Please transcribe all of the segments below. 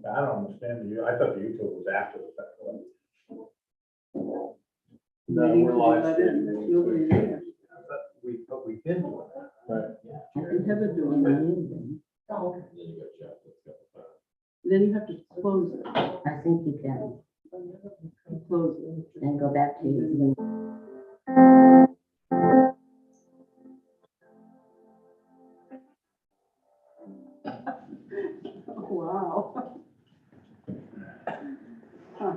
I don't understand you. I thought the YouTube was after the fact. No, we're live. There's nobody there. But we've been doing that. Right. I can have it doing that. Then you have to close it. I think you can, Close it. and go back to your. Oh, wow. Huh.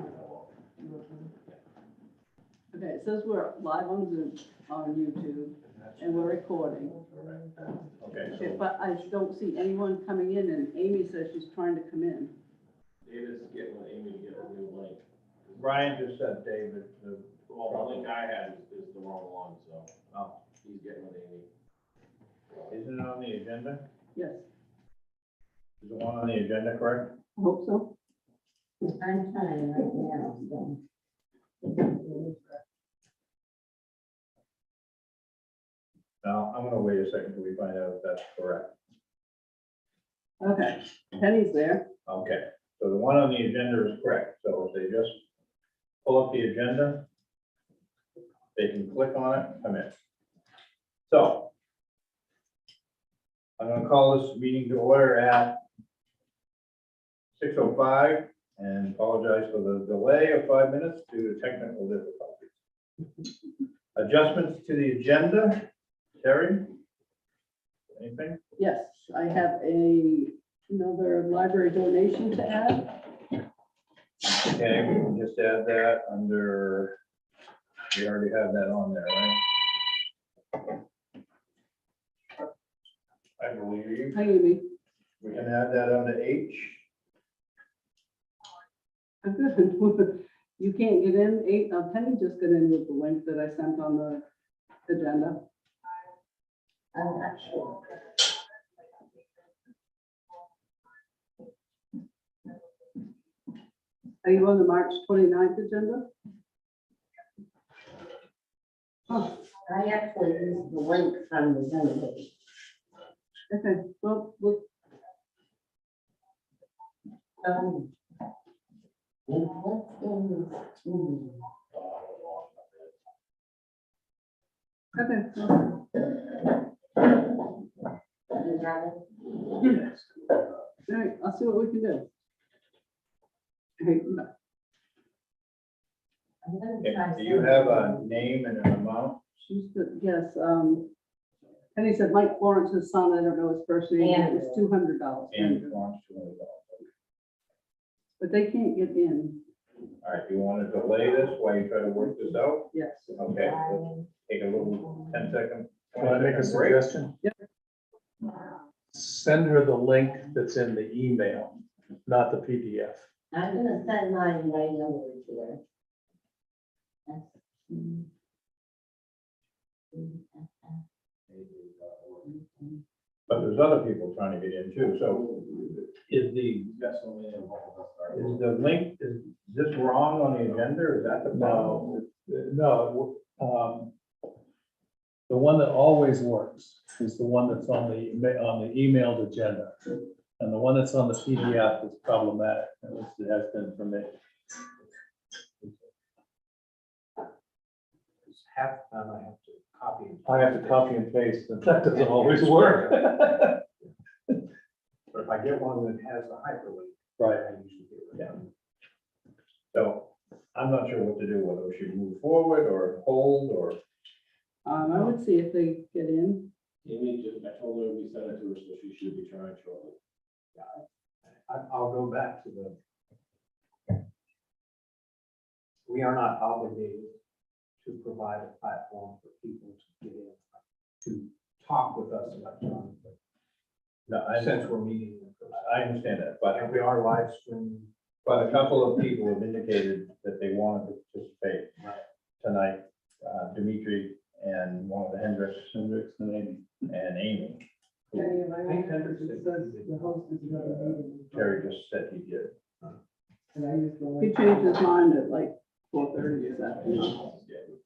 Okay, it says we're live on Zoom, on YouTube, and we're recording. Okay, Okay, so but I don't see anyone coming in, and Amy says she's trying to come in. David's getting with Amy to get a new link. Brian just said, David, Well, the link I had is the wrong one, so oh, he's getting with Amy. isn't it on the agenda? Yes, Is the one on the agenda correct? I hope so. I'm trying right now, so. No, I'm gonna wait a second till we find out if that's correct. Okay, Penny's there. Okay, so the one on the agenda is correct. So if they just pull up the agenda, they can click on it, come in. So I'm gonna call this meeting to order at 6:05 and apologize for the delay of 5 minutes due to technical difficulties. Adjustments to the agenda, Terry? Anything? Yes, I have another library donation to add. Okay, we can just add that under, we already have that on there, right? I believe Hi, Amy. we can add that under H. I'm good. You can't get in. Penny just got in with the link that I sent on the agenda. I'm not sure. Are you on the March 29th agenda? Oh, I actually used the link from the Zoom. okay, well, look, okay. Well, You got it? all right, I'll see what we can do. Hey, I'm gonna Okay, try do you have a name and an amount? she's good, yes, Penny said Mike Florence's son, I don't know his first name, it was $200. And wants $200. But they can't get in, All right, you want to delay this while you try to work this out? yes. Okay, let's take a little 10-second. Can I make a suggestion? Yep. Send her the link that's in the email, not the PDF. I'm gonna send mine right over to her. But there's other people trying to get in too, so is the link, is this wrong on the agenda, is that the problem? No, the one that always works is the one that's on the emailed agenda. And the one that's on the PDF is problematic, at least it has been for me. Half the time I have to copy. I have to copy and paste, and that doesn't always work. But if I get one that has the hyperlink, Right, I usually do it. yeah. So I'm not sure what to do, whether we should move forward or hold or, I would see if they get in. Amy just, I told her we sent it to her, so she should be trying shortly. I'll go back to we are not obligated to provide a platform for people to get in, to talk with us electronically, no, since we're meeting in person. I understand that, but And we are live streaming. a couple of people have indicated that they wanted to participate tonight, Dimitri and one of the Hendricks And Amy. and Amy. who I think Hendricks It says the host is another meeting. Terry just said he did. He changed his mind at like 4:30 this afternoon.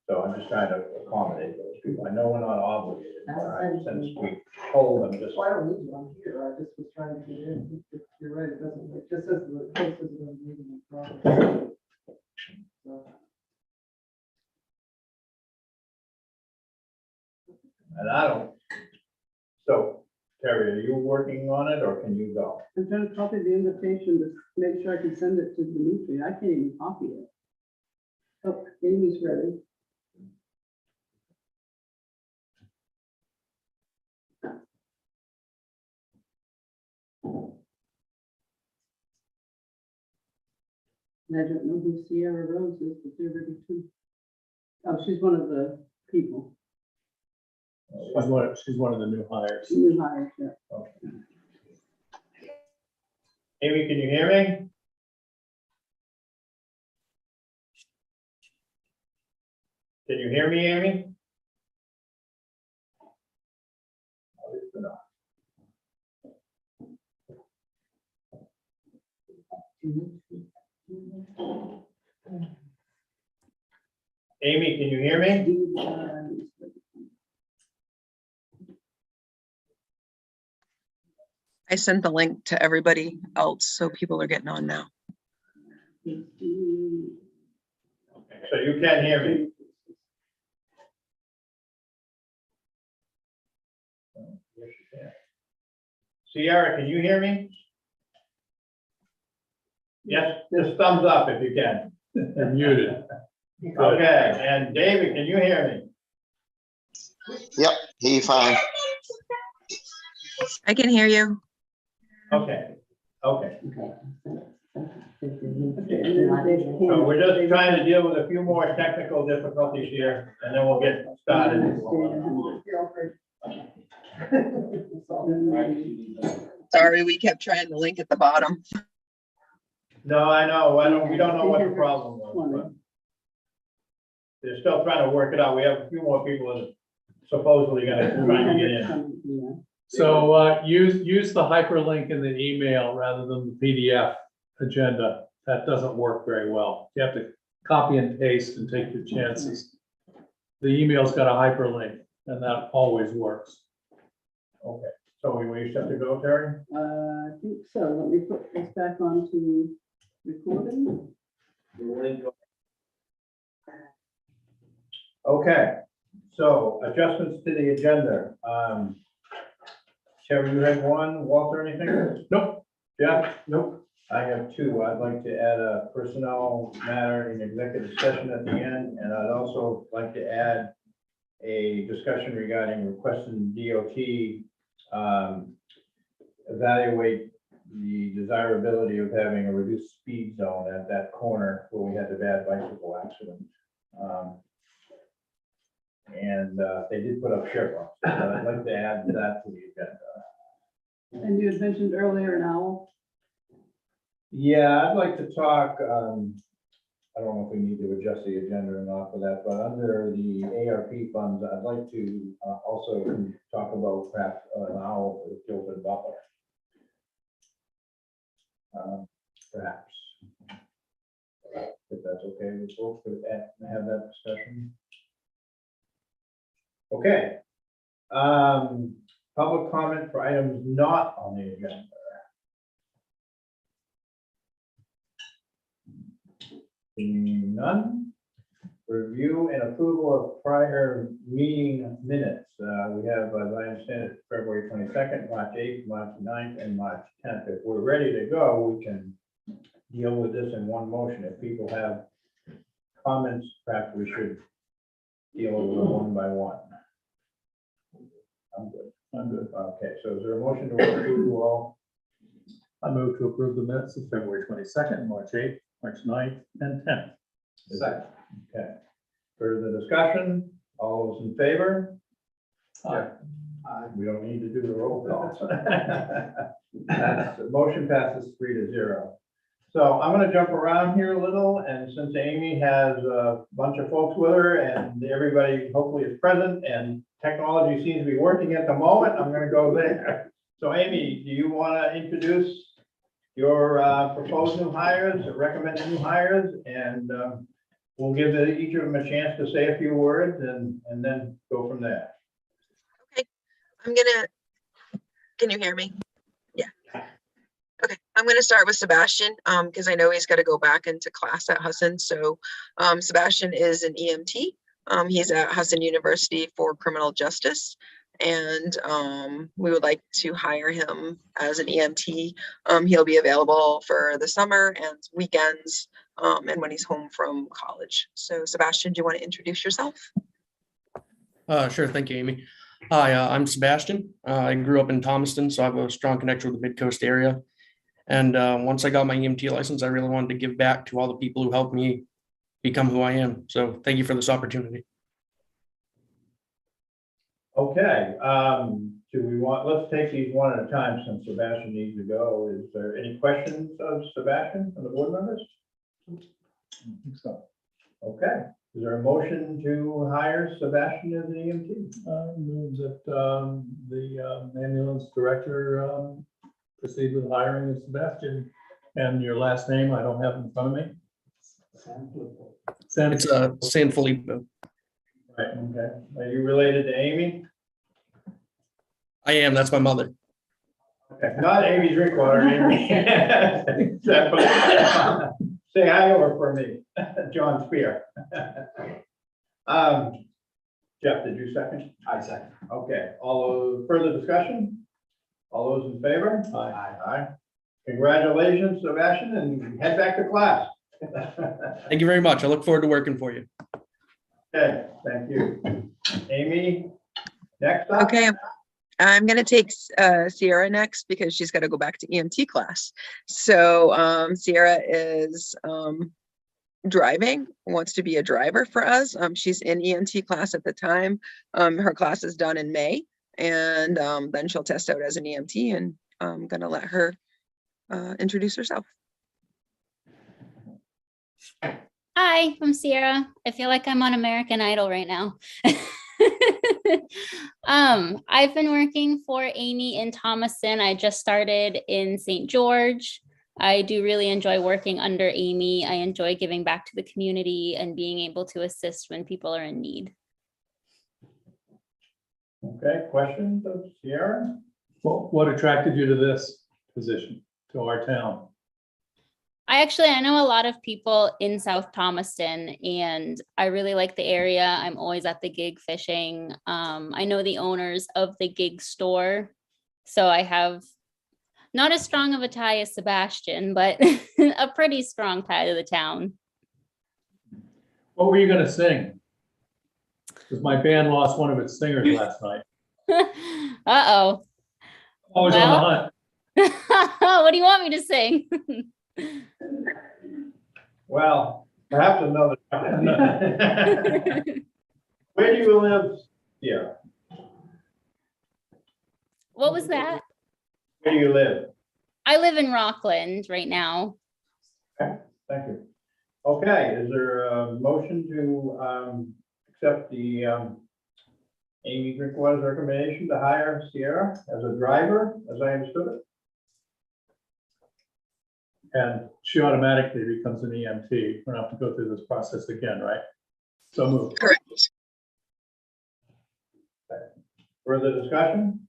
So I'm just trying to accommodate those people. I know we're not obligated, but since we told them just, Well, I don't need one here, I just was trying to get in. You're right, it doesn't, it just says the places of the meeting in progress. So, And I don't. So, Terry, are you working on it or can you go? I'm trying to copy the invitation to make sure I can send it to Dimitri. I can't even copy it. Oh, Amy's ready. And I don't know who Sierra Rose is, but they're ready too. Oh, she's one of the people, She's one of the new hires. new hires, yeah. Amy, can you hear me? Can you hear me, Amy? Oh, it's been off. Amy, can you hear me? I sent the link to everybody else, so people are getting on now. Okay, so you can hear me? Yes, you can. Sierra, can you hear me? Yes, just thumbs up if you can. They're muted. Okay, and David, can you hear me? Yep, he fine. I can hear you. Okay, okay. Okay. So we're just trying to deal with a few more technical difficulties here, and then we'll get started. Sorry, we kept trying the link at the bottom. No, I know, we don't know what the problem was, but they're still trying to work it out. We have a few more people that are supposedly gonna try to get in. So use the hyperlink in the email rather than the PDF agenda. That doesn't work very well. You have to copy and paste and take your chances. The email's got a hyperlink and that always works. Okay, so we set to go, Terry? I think so. Let me put this back onto recording. Okay, so adjustments to the agenda. Terry, you had one, Walter, anything? Nope. Jeff? Nope. I have two. I'd like to add a personnel matter in executive session at the end, and I'd also like to add a discussion regarding requesting DOT evaluate the desirability of having a reduced speed zone at that corner where we had the bad bicycle accident. And they did put up chevrons, so I'd like to add that to the agenda. And you had mentioned earlier an owl. Yeah, I'd like to talk, I don't know if we need to adjust the agenda or not for that, but under the ARP funds, I'd like to also talk about perhaps an owl for Gilbert Butler. Perhaps. If that's okay with folks, to have that discussion. Okay. Public comment for items not on the agenda. Seeing none. Review and approval of prior meeting minutes. We have, as I understand it, February 22nd, March 8th, March 9th, and March 10th. If we're ready to go, we can deal with this in one motion. If people have comments, perhaps we should deal with them one by one. I'm good. I'm good. Okay, so is there a motion to approve all? I move to approve the minutes of February 22nd, March 8th, March 9th, and 10th. Second. Okay. Further discussion? All those in favor? Aye. We don't need to do the roll call. The motion passes 3-0. So I'm gonna jump around here a little, and since Amy has a bunch of folks with her and everybody hopefully is present and technology seems to be working at the moment, I'm gonna go there. So Amy, do you wanna introduce your proposed new hires, or recommended new hires, and we'll give each of them a chance to say a few words and then go from there. I'm gonna, can you hear me? Yeah. Okay, I'm gonna start with Sebastian, because I know he's got to go back into class at Husson. So Sebastian is an EMT. He's at Husson University for criminal justice. And we would like to hire him as an EMT. He'll be available for the summer and weekends, and when he's home from college. So Sebastian, do you want to introduce yourself? Sure. Thank you, Amy. Hi, I'm Sebastian. I grew up in Thomaston, so I have a strong connection with the Mid-Coast area. And once I got my EMT license, I really wanted to give back to all the people who helped me become who I am. So thank you for this opportunity. Okay, let's take these one at a time since Sebastian needs to go. Is there any questions of Sebastian from the board members? So, Okay, is there a motion to hire Sebastian as an EMT? move that the ambulance director proceed with hiring of Sebastian. And your last name, I don't have in front of me. San. It's San Filippo. Right. Okay, are you related to Amy? I am. That's my mother. Okay, not Amy Drinkwater, Amy. Say hi over for me, John Spear. Jeff, did you second? I second. Okay, all those, further discussion? All those in favor? Aye. Aye. Congratulations, Sebastian, and head back to class. Thank you very much. I look forward to working for you. Okay, thank you. Amy, next up? Okay, I'm gonna take Sierra next because she's got to go back to EMT class. So Sierra is driving, wants to be a driver for us. She's in EMT class at the time. Her class is done in May, and then she'll test out as an EMT, and I'm gonna let her introduce herself. Hi, I'm Sierra. I feel like I'm on American Idol right now. I've been working for Amy in Thomaston. I just started in St. George. I do really enjoy working under Amy. I enjoy giving back to the community and being able to assist when people are in need. Okay, questions of Sierra? What attracted you to this position, to our town? I know a lot of people in South Thomaston, and I really like the area. I'm always at the gig fishing. I know the owners of the gig store, so I have not as strong of a tie as Sebastian, but a pretty strong tie to the town. What were you gonna sing? Because my band lost one of its singers last night. Uh-oh. Always on the hunt. What do you want me to sing? Well, perhaps another time. Where do you live, Sierra? What was that? Where do you live? I live in Rockland right now. Okay, thank you. Okay, is there a motion to accept the Amy Drinkwater's recommendation to hire Sierra as a driver, as I understood it? And she automatically becomes an EMT. We don't have to go through this process again, right? So moved. Correct. Further discussion?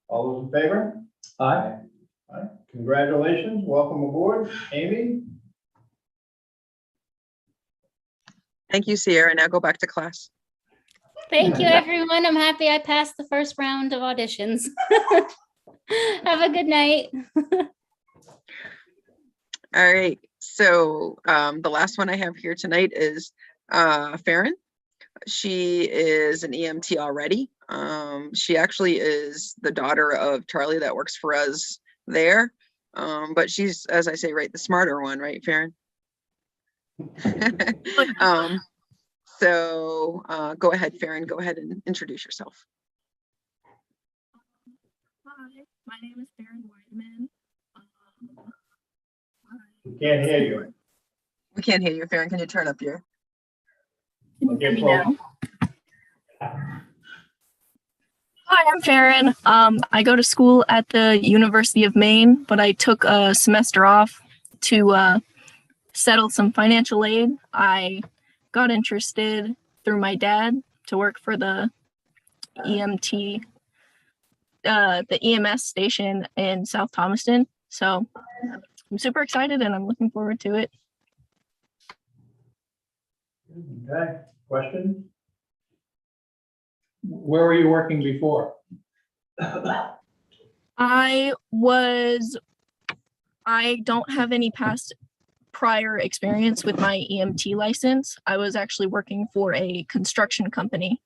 All those in favor? Aye. Aye. Congratulations, welcome aboard, Amy. Thank you, Sierra. Now go back to class. Thank you, everyone. I'm happy I passed the first round of auditions. Have a good night. All right, so the last one I have here tonight is Farron. She is an EMT already. She actually is the daughter of Charlie that works for us there. But she's, as I say, right, the smarter one, right, Farron? So go ahead, Farron, go ahead and introduce yourself. Hi, my name is Farron Whiteman. We can't hear you. We can't hear you, Farron. Can you turn up your? Can you hear me now? Hi, I'm Farron. I go to school at the University of Maine, but I took a semester off to settle some financial aid. I got interested through my dad to work for the EMT, the EMS station in South Thomaston. So I'm super excited and I'm looking forward to it. Okay, questions? Where were you working before? I don't have any past prior experience with my EMT license. I was actually working for a construction company.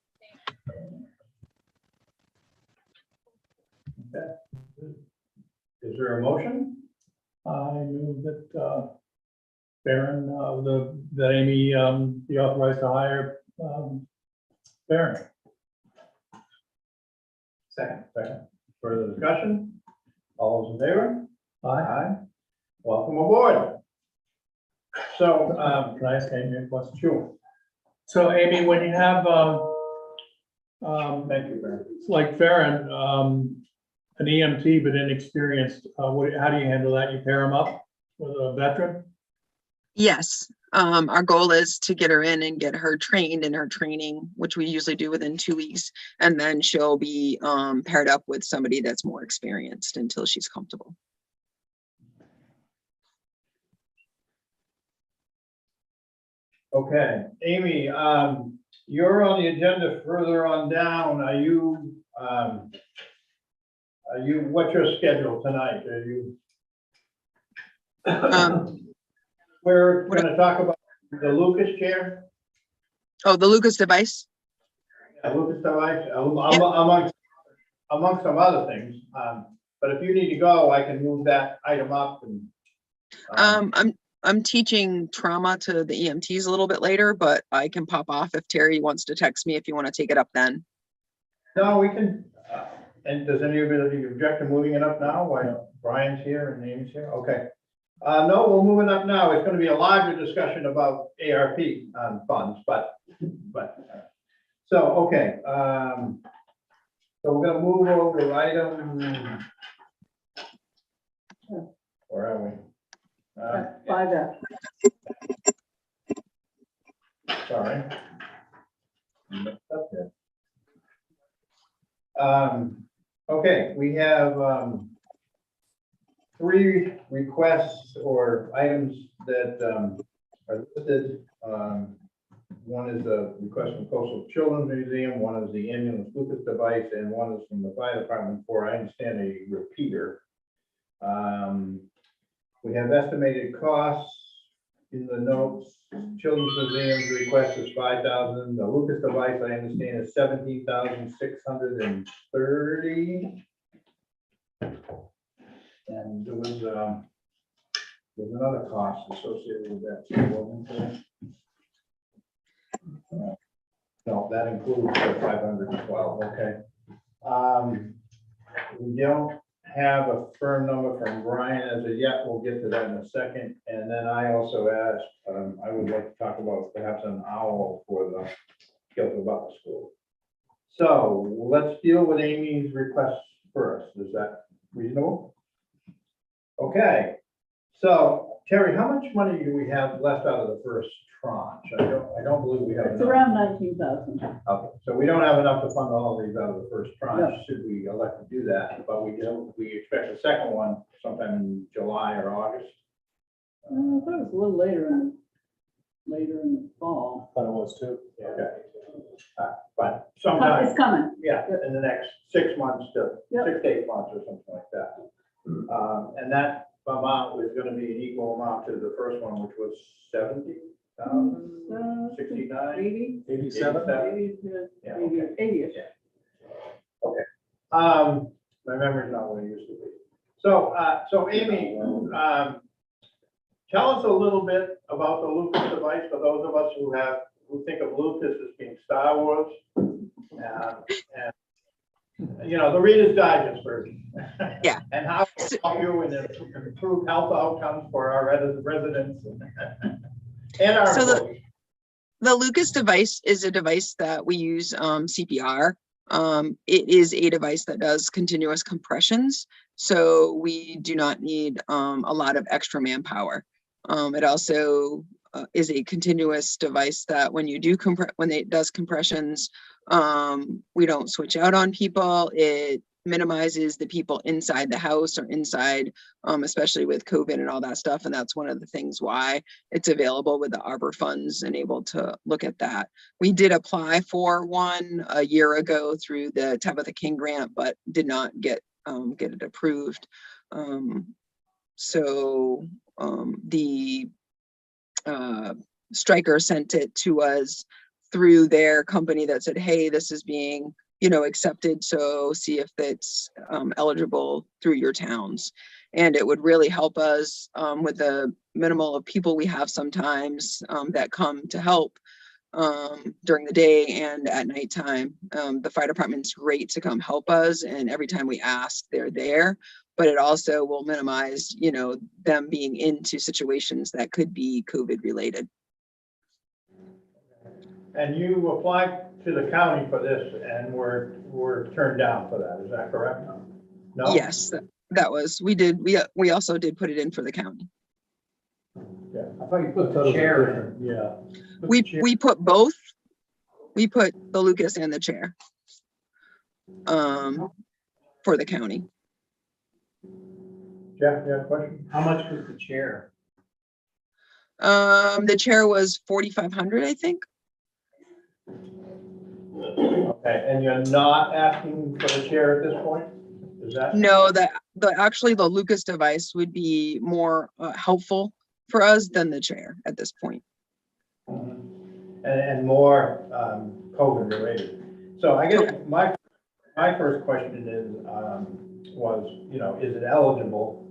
Is there a motion? I move that, Baron, that Amy, be authorized to hire, Baron. Second. Further discussion? All those in favor? Aye. Welcome aboard. So, Can I ask Amy a question? sure. So Amy, when you have, Thank you, Barry. like Farron, an EMT but inexperienced, how do you handle that? You pair them up with a veteran? Yes, our goal is to get her in and get her trained in her training, which we usually do within 2 weeks. And then she'll be paired up with somebody that's more experienced until she's comfortable. Okay, Amy, you're on the agenda further on down. Are you, what's your schedule tonight? Are you? We're gonna talk about the Lucas chair. Oh, the Lucas device? Yeah, Lucas device, amongst some other things. But if you need to go, I can move that item up and. I'm teaching trauma to the EMTs a little bit later, but I can pop off if Terry wants to text me if you want to take it up then. No, we can, and does anybody object to moving it up now? Why not? Brian's here and Amy's here, okay. No, we'll move it up now. It's gonna be a larger discussion about ARP funds, so, okay. So we're gonna move over to item. Where are we? 5F. Sorry. Messed up there. Okay, we have, 3 requests or items that, are listed. One is a request from Coastal Children's Museum, one is the ambulance Lucas device, and one is from the fire department for, I understand, a repeater. We have estimated costs in the notes. Children's Museum's request is $5,000. The Lucas device, I understand, is $17,630. And there was another cost associated with that, too, wasn't there? No, that includes the 512, okay. We don't have a firm number from Brian as of yet. We'll get to that in a second. And then I also asked, I would like to talk about perhaps an owl for the Guilford Butler School. So let's deal with Amy's request first. Is that reasonable? Okay. So Terry, how much money do we have left out of the first tranche? I don't believe we have It's enough. around 19,000. Okay, so we don't have enough to fund all of these out of the first No. tranche, should we elect to do that, but we do, we expect the second one sometime in July or August. I thought it was a little later in the fall. Thought it was too. Okay. But sometime, It's coming. yeah, in the next 6 months to Yep. 6 to 8 months or something like that. And that amount was gonna be an equal amount to the first one, which was 70,000, 69, 80? 87? 80, Yeah, 80, okay. 80-ish. Yeah. My memory's not what it used to be. So, so Amy, tell us a little bit about the Lucas device for those of us who think of Lucas as being Star Wars. And you know, the Reader's Digest version. Yeah. And how it help you and improve health outcomes for our residents and our So employees. The Lucas device is a device that we use CPR. It is a device that does continuous compressions, so we do not need a lot of extra manpower. It also is a continuous device that when you do when it does compressions, we don't switch out on people. It minimizes the people inside the house or inside, especially with COVID and all that stuff. And that's one of the things why it's available with the Arbor funds and able to look at that. We did apply for one a year ago through the Tabitha King grant, but did not get it approved. The Stryker sent it to us through their company that said, hey, this is being, accepted. So see if it's eligible through your towns. And it would really help us with the minimal of people we have sometimes that come to help during the day and at nighttime. The fire department's great to come help us. And every time we ask, they're there. But it also will minimize, them being into situations that could be COVID related. And you applied to the county for this and were turned down for that, is that correct? No? Yes, that was, we did, we also did put it in for the county. Yeah. I thought you put the chair in. Yeah. We put both. We put the Lucas and the chair for the county. Jeff, you have a question? How much was the chair? The chair was 4,500, I think. Okay, and you're not asking for the chair at this point? Is that? No, actually the Lucas device would be more helpful for us than the chair at this point. Mm-hmm. And more COVID related. So I guess my first question is, is it eligible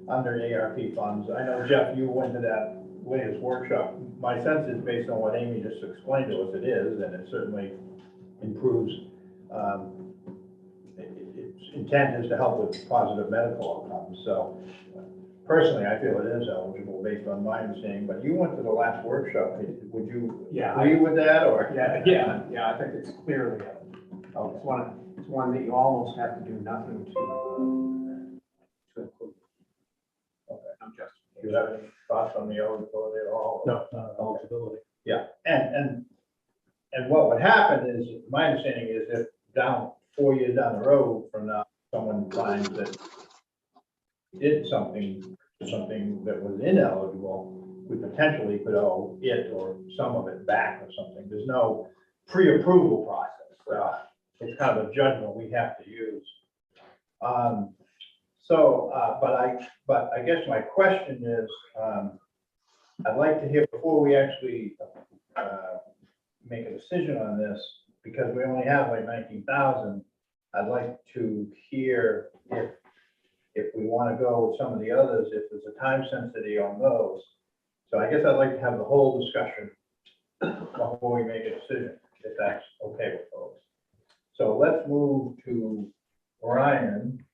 under ARP funds? I know, Jeff, you went to that latest workshop. My sense is, based on what Amy just explained to us, it is, and it certainly improves. Its intent is to help with positive medical outcomes. So personally, I feel it is eligible based on my understanding, but you went to the last workshop. Would you agree with that, or? Yeah, I think it's clearly, it's one that you almost have to do nothing to include. Okay. No justification. Do you have any thoughts on the eligibility at all? No, eligibility. Yeah, and what would happen is, my understanding is, if 4 years down the road from now, someone finds that did something that was ineligible, we potentially could owe it or some of it back or something. There's no pre-approval process. It's kind of a judgment we have to use. But I guess my question is, I'd like to hear, before we actually make a decision on this, because we only have like 19,000, I'd like to hear if we want to go with some of the others, if there's a time sensitivity on those. So I guess I'd like to have the whole discussion before we make a decision, if that's okay with folks. So let's move to Ryan.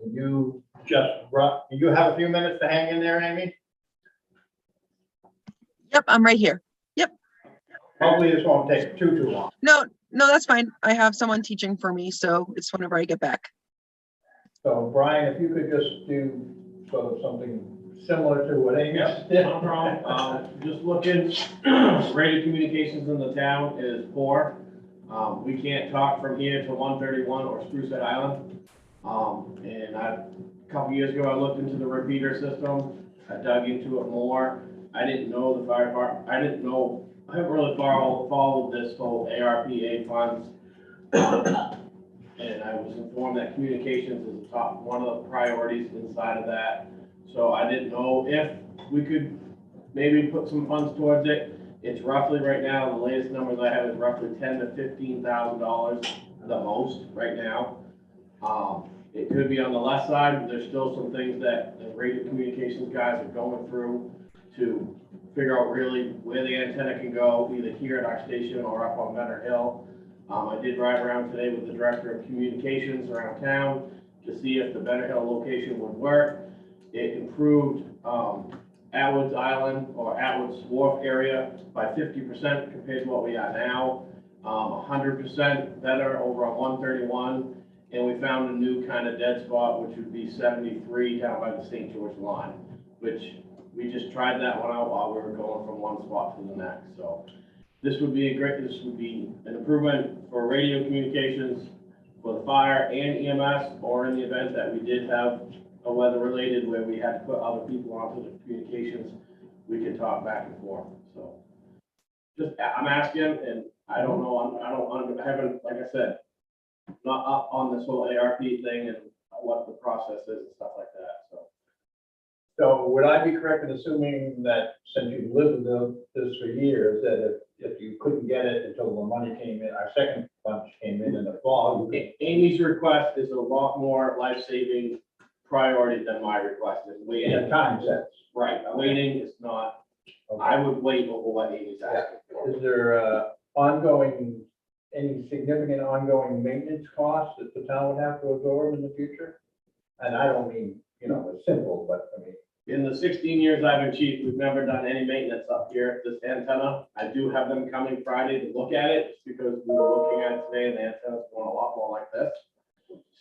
And you have a few minutes to hang in there, Amy? Yep, I'm right here. Yep. Hopefully this won't take too long. No, that's fine. I have someone teaching for me, so it's whenever I get back. So Brian, if you could just do sort of something similar to what Amy did. No problem. Just looking, radio communications in the town is poor. We can't talk from here to 131 or Sprucehead Island. And a couple years ago, I looked into the repeater system. I dug into it more. I didn't know the fire department. I haven't really followed this whole ARPA funds. And I was informed that communications is one of the priorities inside of that. So I didn't know if we could maybe put some funds towards it. It's roughly right now, the latest numbers I have is roughly $10,000 to $15,000 the most right now. It could be on the left side, but there's still some things that the radio communications guys are going through to figure out really where the antenna can go, either here at our station or up on Benner Hill. I did ride around today with the director of communications around town to see if the Benner Hill location would work. It improved Atwood's Island or Atwood's Wharf area by 50% compared to what we are now. 100% better over on 131. And we found a new kind of dead spot, which would be 73 down by the St. George line, which we just tried that one out while we were going from one spot to the next. So this would be an improvement for radio communications, for the fire and EMS, or in the event that we did have a weather related where we had to put other people onto the communications, we can talk back and forth, so. Just, I'm asking, and I don't know, I haven't, like I said, not up on this whole ARP thing and what the process is and stuff like that, so. So would I be correct in assuming that since you've lived with this for years, that if you couldn't get it until the money came in, our second bunch came in the fall, you could. Amy's request is a lot more life-saving priority than my request is. In Waiting, time sense. right, waiting is not, I would wait over what Amy's asking for. Is there any significant ongoing maintenance costs that the town would have to absorb in the future? And I don't mean, it's simple, but I mean. In the 16 years I've been chief, we've never done any maintenance up here at this antenna. I do have them coming Friday to look at it, just because we were looking at it today and the antenna's going a lot more like this.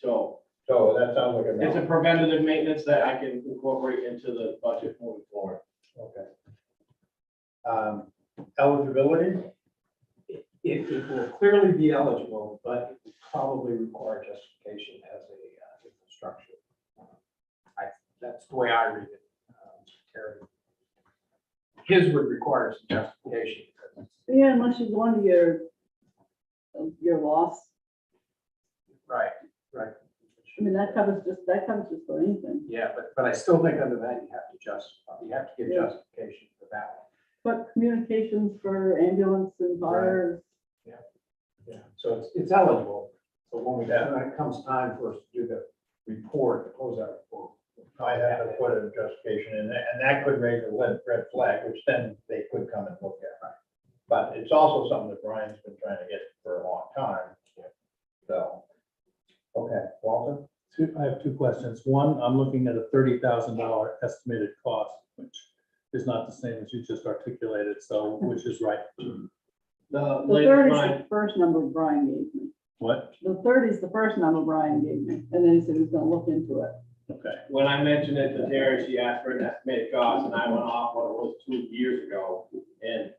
So that sounds like it's a preventative maintenance that I can incorporate into the budget moving forward. Okay. Eligibility? It will clearly be eligible, but it would probably require justification as a construction. That's the way I read it. Terry. His would require some justification. Yeah, unless you go into your loss. Right. I mean, that covers just for anything. Yeah, but I still think under that you have to give Yeah. justification for that. But communications for ambulance and fire. Yeah, so it's eligible. So when it comes time for us to do the report, the closeout report. I have to put a justification in there, and that could raise a red flag, which then they could come and look at. But it's also something that Brian's been trying to get for a long time. So, okay, Walter? I have two questions. One, I'm looking at a $30,000 estimated cost, which is not the same as you just articulated, so which is right? The The latest 30 is line, the first number Brian gave me. What? The 30 is the first number Brian gave me, and then he said he was gonna look into it. Okay. when I mentioned it to Terry, she asked for an estimated cost, and I went off what it was 2 years ago. And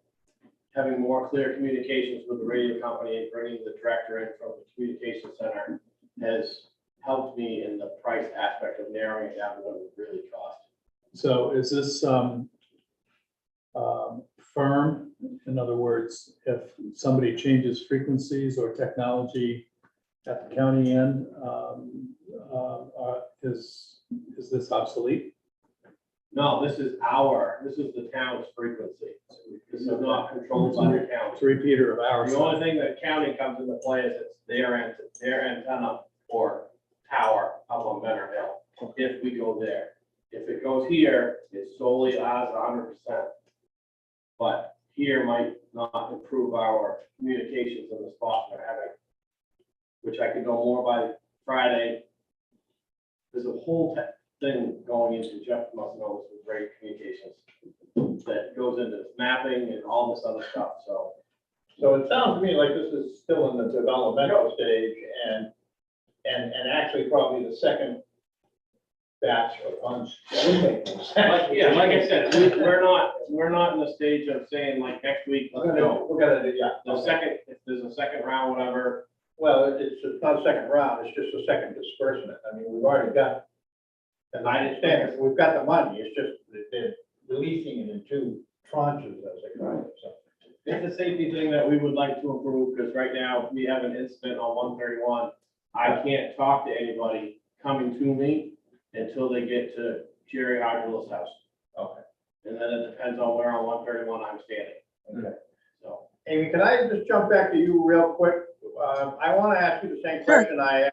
having more clear communications with the radio company and bringing the director in from the communication center has helped me in the price aspect of narrowing it down to what it would really cost. So is this firm? In other words, if somebody changes frequencies or technology at the county end, is this obsolete? No, this is the town's frequency. This is not controlled by the It's county. a repeater of ours. The only thing that county comes into play is it's their antenna or tower up on Benner Hill, if we go there. If it goes here, it's solely ours 100%. But here might not improve our communications in the spot we're having, which I could know more by Friday. There's a whole thing going into, Jeff must know this with radio communications, that goes into mapping and all this other stuff, so. So it sounds to me like this is still in the developmental stage and actually probably the second batch of funds. Like I said, we're not in the stage of saying like next week, let's go. We're gonna do, yeah. If there's a second round, whatever, Well, it's not a second round, it's just a second disbursement. I mean, we've already got, and I understand, it, we've got the money, it's just that they're releasing it in 2 tranches, as they call it, so. it's a safety thing that we would like to improve, because right now, we have an incident on 131. I can't talk to anybody coming to me until they get to Jerry Hardula's house. Okay. And then it depends on where on 131 I'm standing. Okay. So, Amy, can I just jump back to you real quick? I want to ask you the same Sure. question that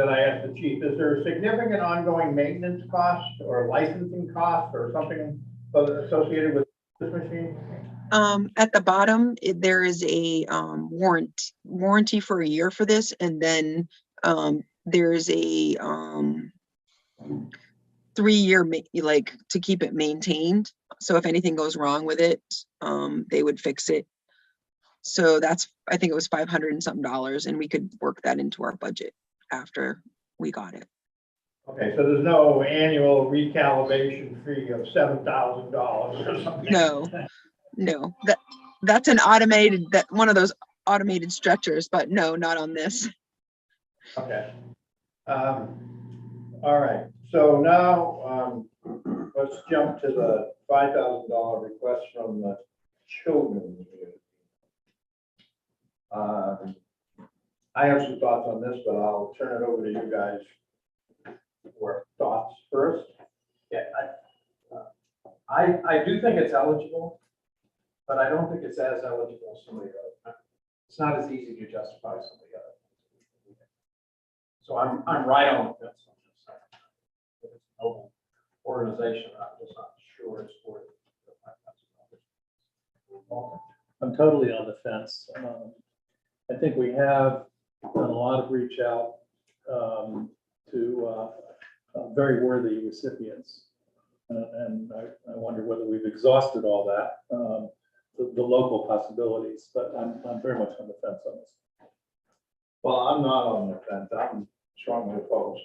I asked the chief. Is there a significant ongoing maintenance cost or licensing cost or something associated with this machine? At the bottom, there is a warranty for a year for this, and then there's a 3-year like to keep it maintained. So if anything goes wrong with it, they would fix it. So that's, I think it was $500 and something, and we could work that into our budget after we got it. Okay, so there's no annual recalibration fee of $7,000 or something? No, that's an automated, one of those automated stretchers, but no, not on this. Okay. All right, so now, let's jump to the $5,000 request from the children. I have some thoughts on this, but I'll turn it over to you guys for thoughts first. Yeah, I do think it's eligible, but I don't think it's as eligible as some of the other. It's not as easy to justify some of the other. So I'm right on the fence on this. If it's a noble organization, I'm just not sure it's worth it. I'm totally on the fence. I think we have done a lot of reach out to very worthy recipients. And I wonder whether we've exhausted all that, the local possibilities, but I'm very much on the fence on this. Well, I'm not on the fence, I'm strongly opposed.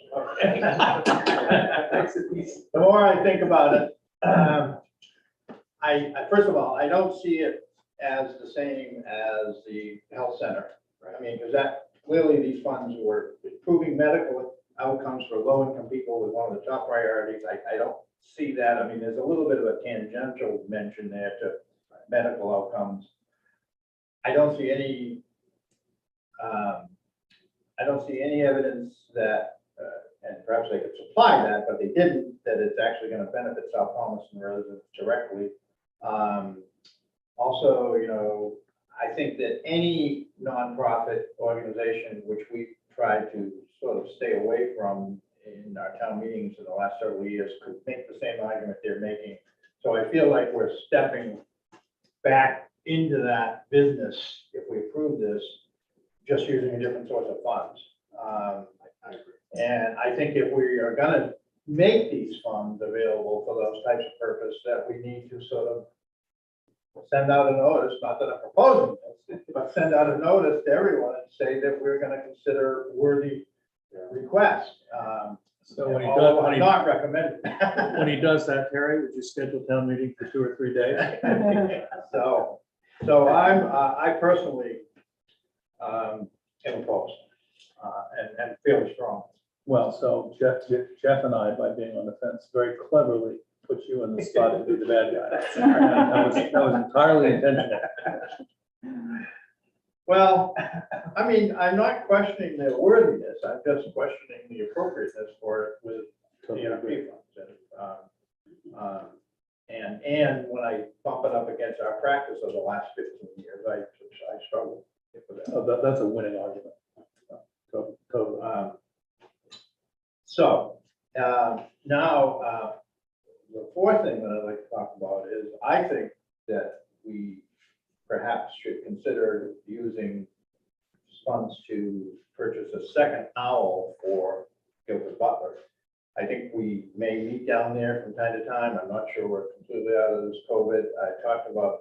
The more I think about it, first of all, I don't see it as the same as the health center. Right? I mean, because that, clearly these funds were improving medical outcomes for low-income people was one of the top priorities. I don't see that. I mean, there's a little bit of a tangential mention there to medical outcomes. I don't see any evidence that, and perhaps they could supply that, but they didn't, that it's actually going to benefit South Palmerston residents directly. Also, you know, I think that any nonprofit organization, which we've tried to sort of stay away from in our town meetings in the last several years, could make the same argument they're making. So I feel like we're stepping back into that business if we approve this, just using a different source of funds. And I think if we are going to make these funds available for those types of purpose, that we need to sort of send out a notice, not that I'm proposing this, but send out a notice to everyone and say that we're going to consider worthy requests. So when he Although does, I'm not recommending. when he does that, Terry, would you schedule town meeting for 2 or 3 days? So I personally am opposed and fairly strong. Well, so Jeff and I, by being on the fence, very cleverly put you in the spot to be the bad guy. That was entirely intentional. Well, I mean, I'm not questioning their worthiness. I'm just questioning the appropriateness for it with CRP funds. And when I bump it up against our practice of the last 15 years, I struggle with that. Oh, that's a winning argument. Totally. Now, the fourth thing that I'd like to talk about is I think that we perhaps should consider using funds to purchase a second owl for Gilbert Butler. I think we may meet down there from time to time. I'm not sure we're completely out of this COVID. I talked about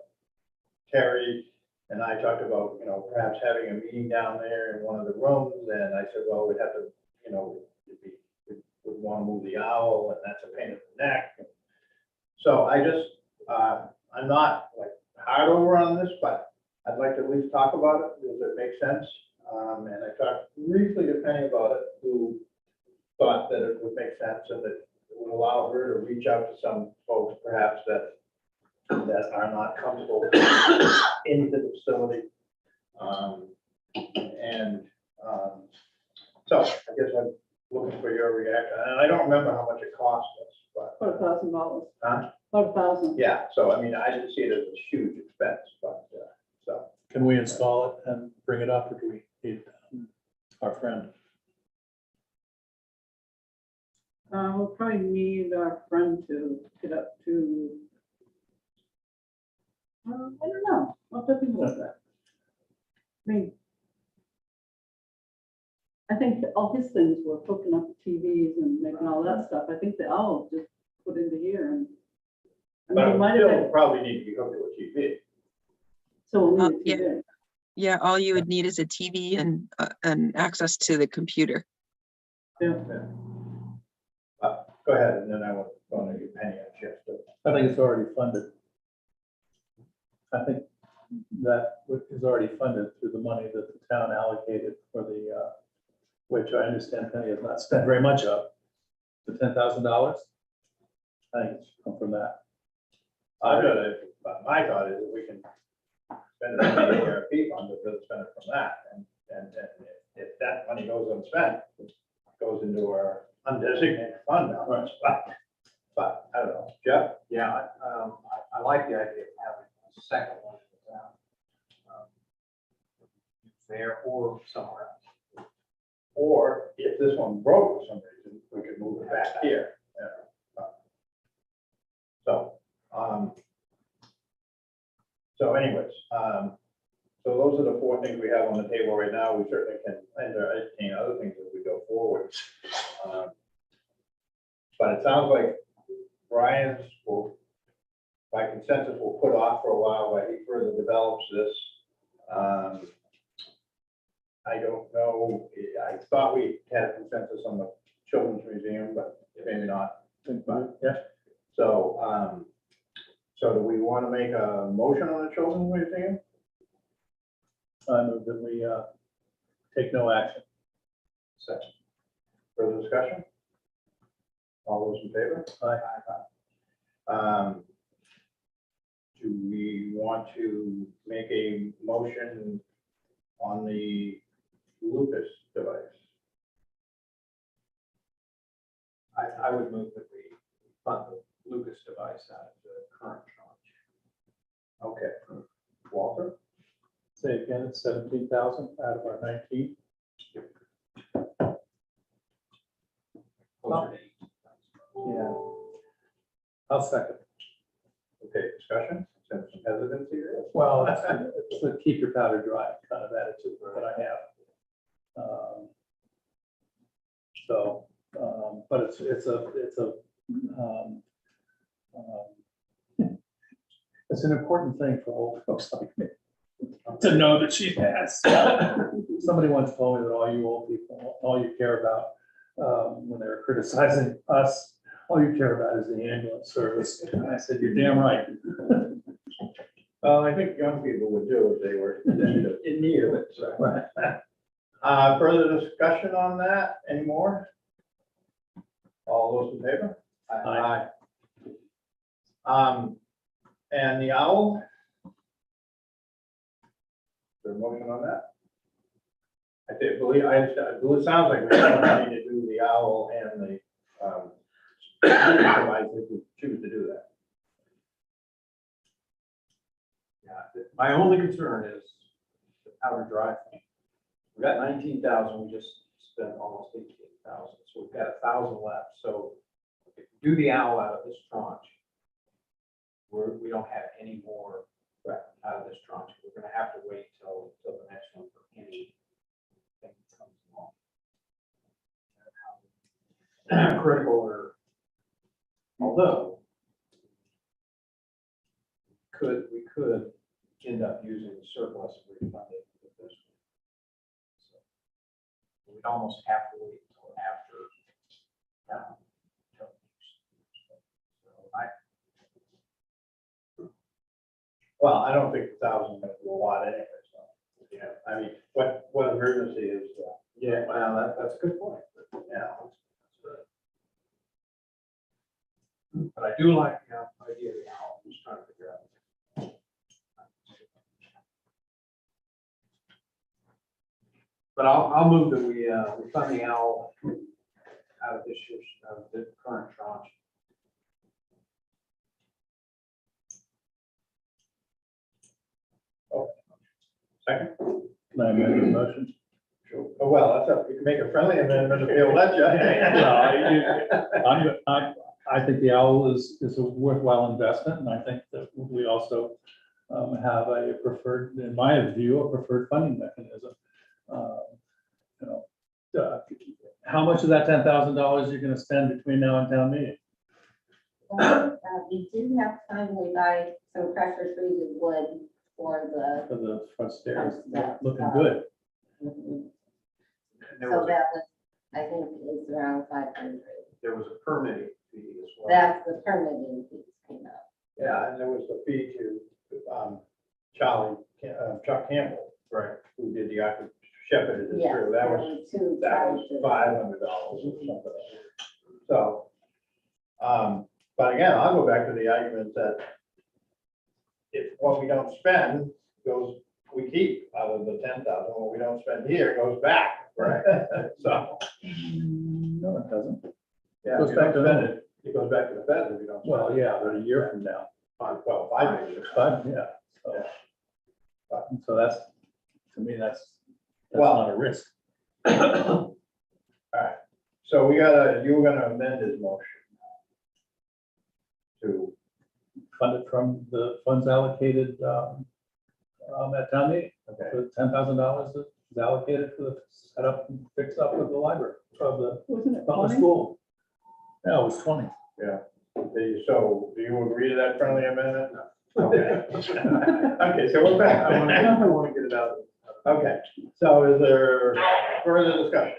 Terry and I talked about, you know, perhaps having a meeting down there in one of the rooms. And I said, well, we'd have to, you know, we'd want to move the owl, and that's a pain in the neck. So I just, I'm not like hard over on this, but I'd like to at least talk about it. Does it make sense? And I talked briefly to Penny about it, who thought that it would make sense and that it would allow her to reach out to some folks perhaps that are not comfortable into the facility. So I guess I'm looking for your reaction. And I don't remember how much it cost us, but. About $1,000. Huh? About 1,000. Yeah, so I mean, I didn't see it as a huge expense, but, so. Can we install it and bring it up, or do we need our friend? We'll probably need our friend to get up to, I don't know, I'll have to think about that. I mean, I think all his things were hooking up the TVs and making all that stuff. I think the owl just put into here and. I But mean, it might have still been, probably need to be hooked to a TV. so we'll need a Yeah. TV. Yeah, all you would need is a TV and access to the computer. Yeah. Go ahead, and then I will go into your Penny on shift. I think it's already funded. I think that is already funded through the money that the town allocated for the, which I understand Penny has not spent very much of, the $10,000. I think it's come from that. I got it, but my thought is that we can spend it on the ARP fund, but really spend it from that, and if that money goes unspent, it goes into our undesignated fund balance, but I don't know, Jeff? Yeah, I like the idea of having a second one there or somewhere else. Or if this one broke for some reason, we could move it back here. Yeah. So anyways, so those are the four things we have on the table right now. We certainly can entertain other things as we go forward. But it sounds like Brian's will, by consensus, will put off for a while while he further develops this. I don't know, I thought we had a consensus on the Children's Museum, but maybe not. But, yeah. So, so do we want to make a motion on the Children's Museum? I move that we take no action. Second. Further discussion? All those in favor? Aye. Do we want to make a motion on the Lucas device? I would move that we fund the Lucas device out of the current tranche. Okay. Walter? Say again, it's 17,000 out of our 19. Closer to 18,000. Yeah. I'll second. Okay, discussion? Some hesitancy there? Well, it's the keep your powder dry kind of attitude that I have. But it's an important thing for old folks like me to know that she has. Somebody once told me that all you old people, all you care about when they were criticizing us, all you care about is the ambulance service. And I said, you're damn right. Well, I think young people would do if they were in need of it. So. Right. Further discussion on that anymore? All those in favor? Aye. And the owl? Is there a motion on that? I believe it sounds like we need to do the owl and the device if we choose to do that. Yeah, my only concern is the powder dry thing. We got 19,000, we just spent almost 18,000, so we've got 1,000 left. So if we do the owl out of this tranche, we don't have any more out of this tranche. We're gonna have to wait till the next one for anything that comes along. Critical or, although we could end up using the surplus and refund it with this one. So we'd almost have to wait until after. Well, I don't think 1,000 is going to do a lot anyway. So, yeah, I mean, what emergency is? Yeah, well, that's a good point. Yeah. But I do like the idea of the owl. I'm just trying to figure out. But I'll move that we fund the owl out of this year's, the current tranche. Second? Can I amend the motion? Sure. Oh, well, that's up. You can make a friendly amendment if they'll let you. I think the owl is a worthwhile investment, and I think that we also have a preferred, in my view, a preferred funding mechanism. How much of that $10,000 you're going to spend between now and town meeting? We did have to finally buy some pressure treated wood for For the front stairs, Yeah. looking good. the. And there So was, that was, I think it's around 500. there was a permitting fee as well. That's the permitting piece came up. Yeah, and there was the fee to Chuck Campbell. Right. Who did the Arctic Shepherd, it is Yeah, true, that was two $500 or something. like that. So, but again, I'll go back to the argument that if what we don't spend goes, we keep out of the 10,000, what we don't spend here goes back. Right. So. No, it doesn't. Yeah, Goes if you back don't to spend them. it goes back to the feds if you don't. spend Well, it. yeah, but a year from now, Well, 5 years. but yeah. So, so that's, to me, that's Well- not a risk. All right, so you were gonna amend his motion to, Funded from the funds allocated, at town meeting. okay, The $10,000 is allocated for the setup and fix up of the library, of the Wasn't it Butler 20? School. Yeah, it was 20. so do you agree to that friendly amendment? Okay. Okay, so we're back. I want to get it out. Okay, so is there further discussion?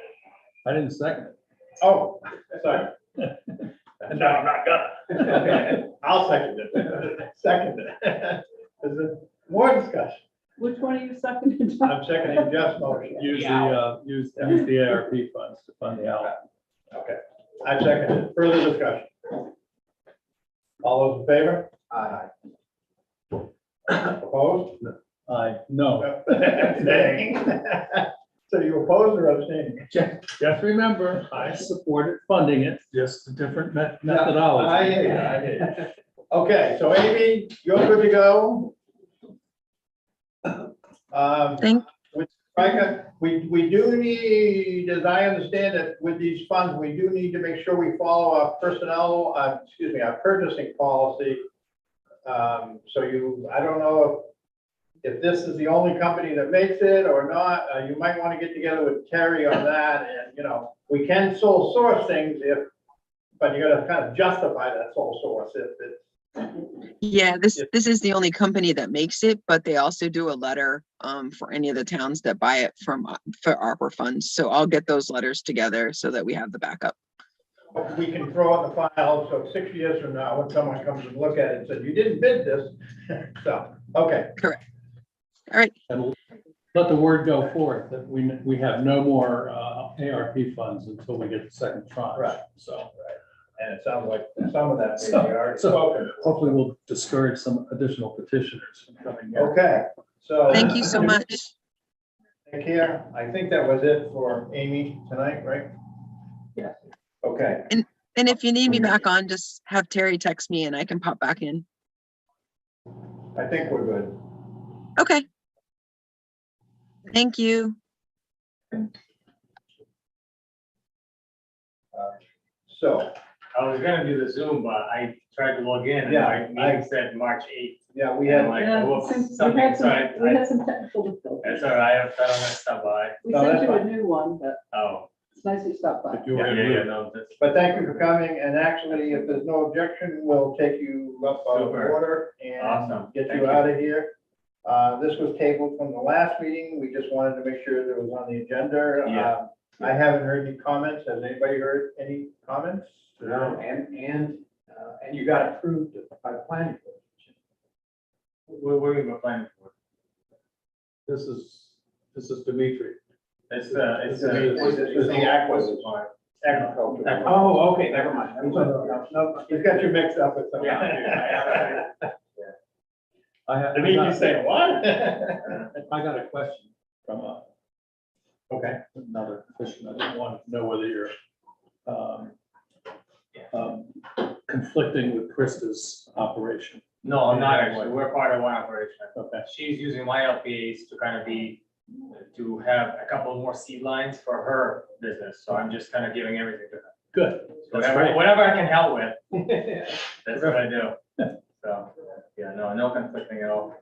I didn't second it. Oh, sorry. And now I'm not gonna. Okay, I'll second it. Second it. Is there more discussion? Which one are you seconding? I'm seconding Jeff's motion. Use the ARP funds to fund the owl. Okay, I second it. Further discussion? All those in favor? Aye. Opposed? No, Abstaining. So you oppose or abstaining? just remember, I supported funding it, just a different I methodology. hear you, I hear you. Okay, so Amy, you're good to go. Thank- With Micah, we do need, as I understand it, with these funds, we do need to make sure we follow our personnel, our purchasing policy. So I don't know if this is the only company that makes it or not. You might want to get together with Terry on that, and, we can sole source things but you gotta kind of justify that sole source if it's. Yeah, this is the only company that makes it, but they also do a letter for any of the towns that buy it for ARPA funds. So I'll get those letters together so that we have the backup. We can throw it in the file, so 6 years from now, when someone comes and look at it and says, you didn't bid this. So, okay, And let the word go forth that we have no more ARP funds until we get the second tranche. Right. So and it sounds like some of that may be already spoken. hopefully we'll discourage some additional petitioners from coming here. Okay, so. Thank you so much. Take care. I think that was it for Amy tonight, right? Yeah. Okay, And if you need me back on, just have Terry text me and I can pop back in. I think we're good. Okay. Thank you. So, I was gonna do the Zoom, but I tried to log in and Yeah, my meeting said March 8th. yeah, we And had, like, Yeah, whoops, since we something, had so I, some technical difficulties. that's all right, I don't want to stop by. We No, sent that's you a fine. new one, but Oh, it's nice you stopped by. If you yeah, were yeah, to yeah, move. no, that's, but thank you for coming, and actually, if there's no objection, we'll take you up out of Super. order and Awesome. get Thank you you. out of here. This was tabled from the last meeting, we just wanted to make sure that it was on the agenda. Yeah. I haven't heard any comments, has anybody heard any comments? No, and you got approved by the planning board. what are we planning for? This is Dimitri. It's, This is the acquisition. Agriculture. Oh, okay, never mind. No, you've got you mixed up with something. Yeah. Dimitri saying, what? I got a question from Okay. another petition. I didn't want to know whether you're conflicting with Krista's operation. No, I'm not actually, we're part of one operation. Okay. She's using my LPAs to kind of to have a couple more seed lines for her business, so I'm just kind of giving everything to her. Good. So That's great. whatever I can help with, that's what I do. So, yeah, no conflicting at all.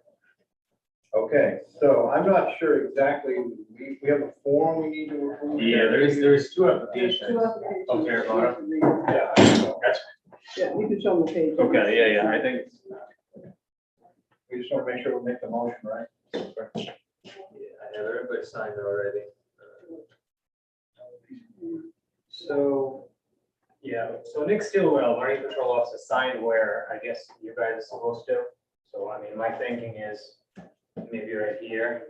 Okay, so I'm not sure exactly, we have a form we need to approve. Yeah, there's two There's applications. two applications. Okay, Laura. Yeah. Yeah, you can show them the page. Okay, yeah, I think. We just want to make sure we make the motion, right? Yeah, I have everybody signed it already. So, yeah, so Nick Stillwell, Marine Patrol Officer, signed where I guess you guys are supposed to. So, I mean, my thinking is, maybe right here,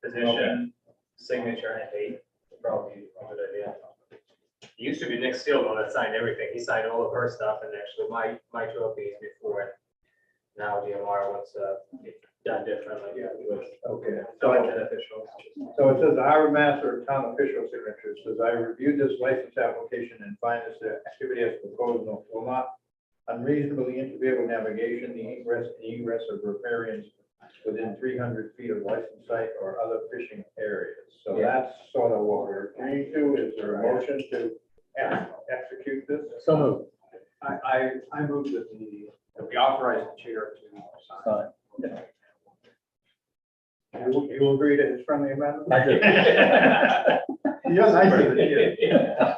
position, signature, and date, would probably be a good idea. It used to be Nick Steele though that signed everything. He signed all of her stuff and actually my trophies before. Now DMR wants it done differently. Okay. Elected officials. So it says the harbor master of town official signatures, says I reviewed this license application and find this activity as proposed will not unreasonably interfere with navigation, the ingress and egress of riparians within 300 feet of licensed site or other fishing areas. So that's sort of what we're agreeing to. Is there a motion to execute this? So moved. I move that we authorize the chair to sign. You agree to his friendly amendment? I do. You're nice to hear.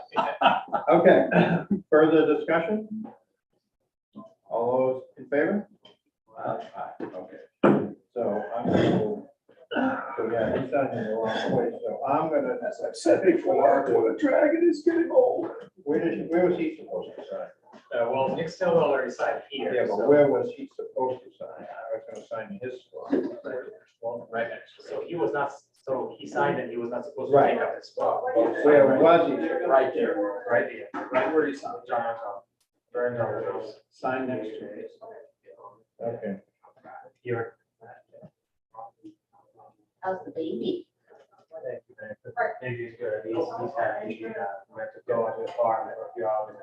Okay, further discussion? All those in favor? Okay. So I'm gonna, so yeah, he's not in the wrong place, so I'm gonna. As I've said before, the dragon is getting old. Where was he supposed to sign? Well, Nick Steele already signed here. Yeah, but so- where was he supposed to sign? I was gonna sign his spot. Well, right next to it. So he was not, so he signed it, he was not supposed to Right. take up his spot. Where was he? Right there, Right here. right where he signed. John on top. Very good. Sign next to it. Okay. Here. How's the baby? He's good. He's happy. He went to go into the farm for a few hours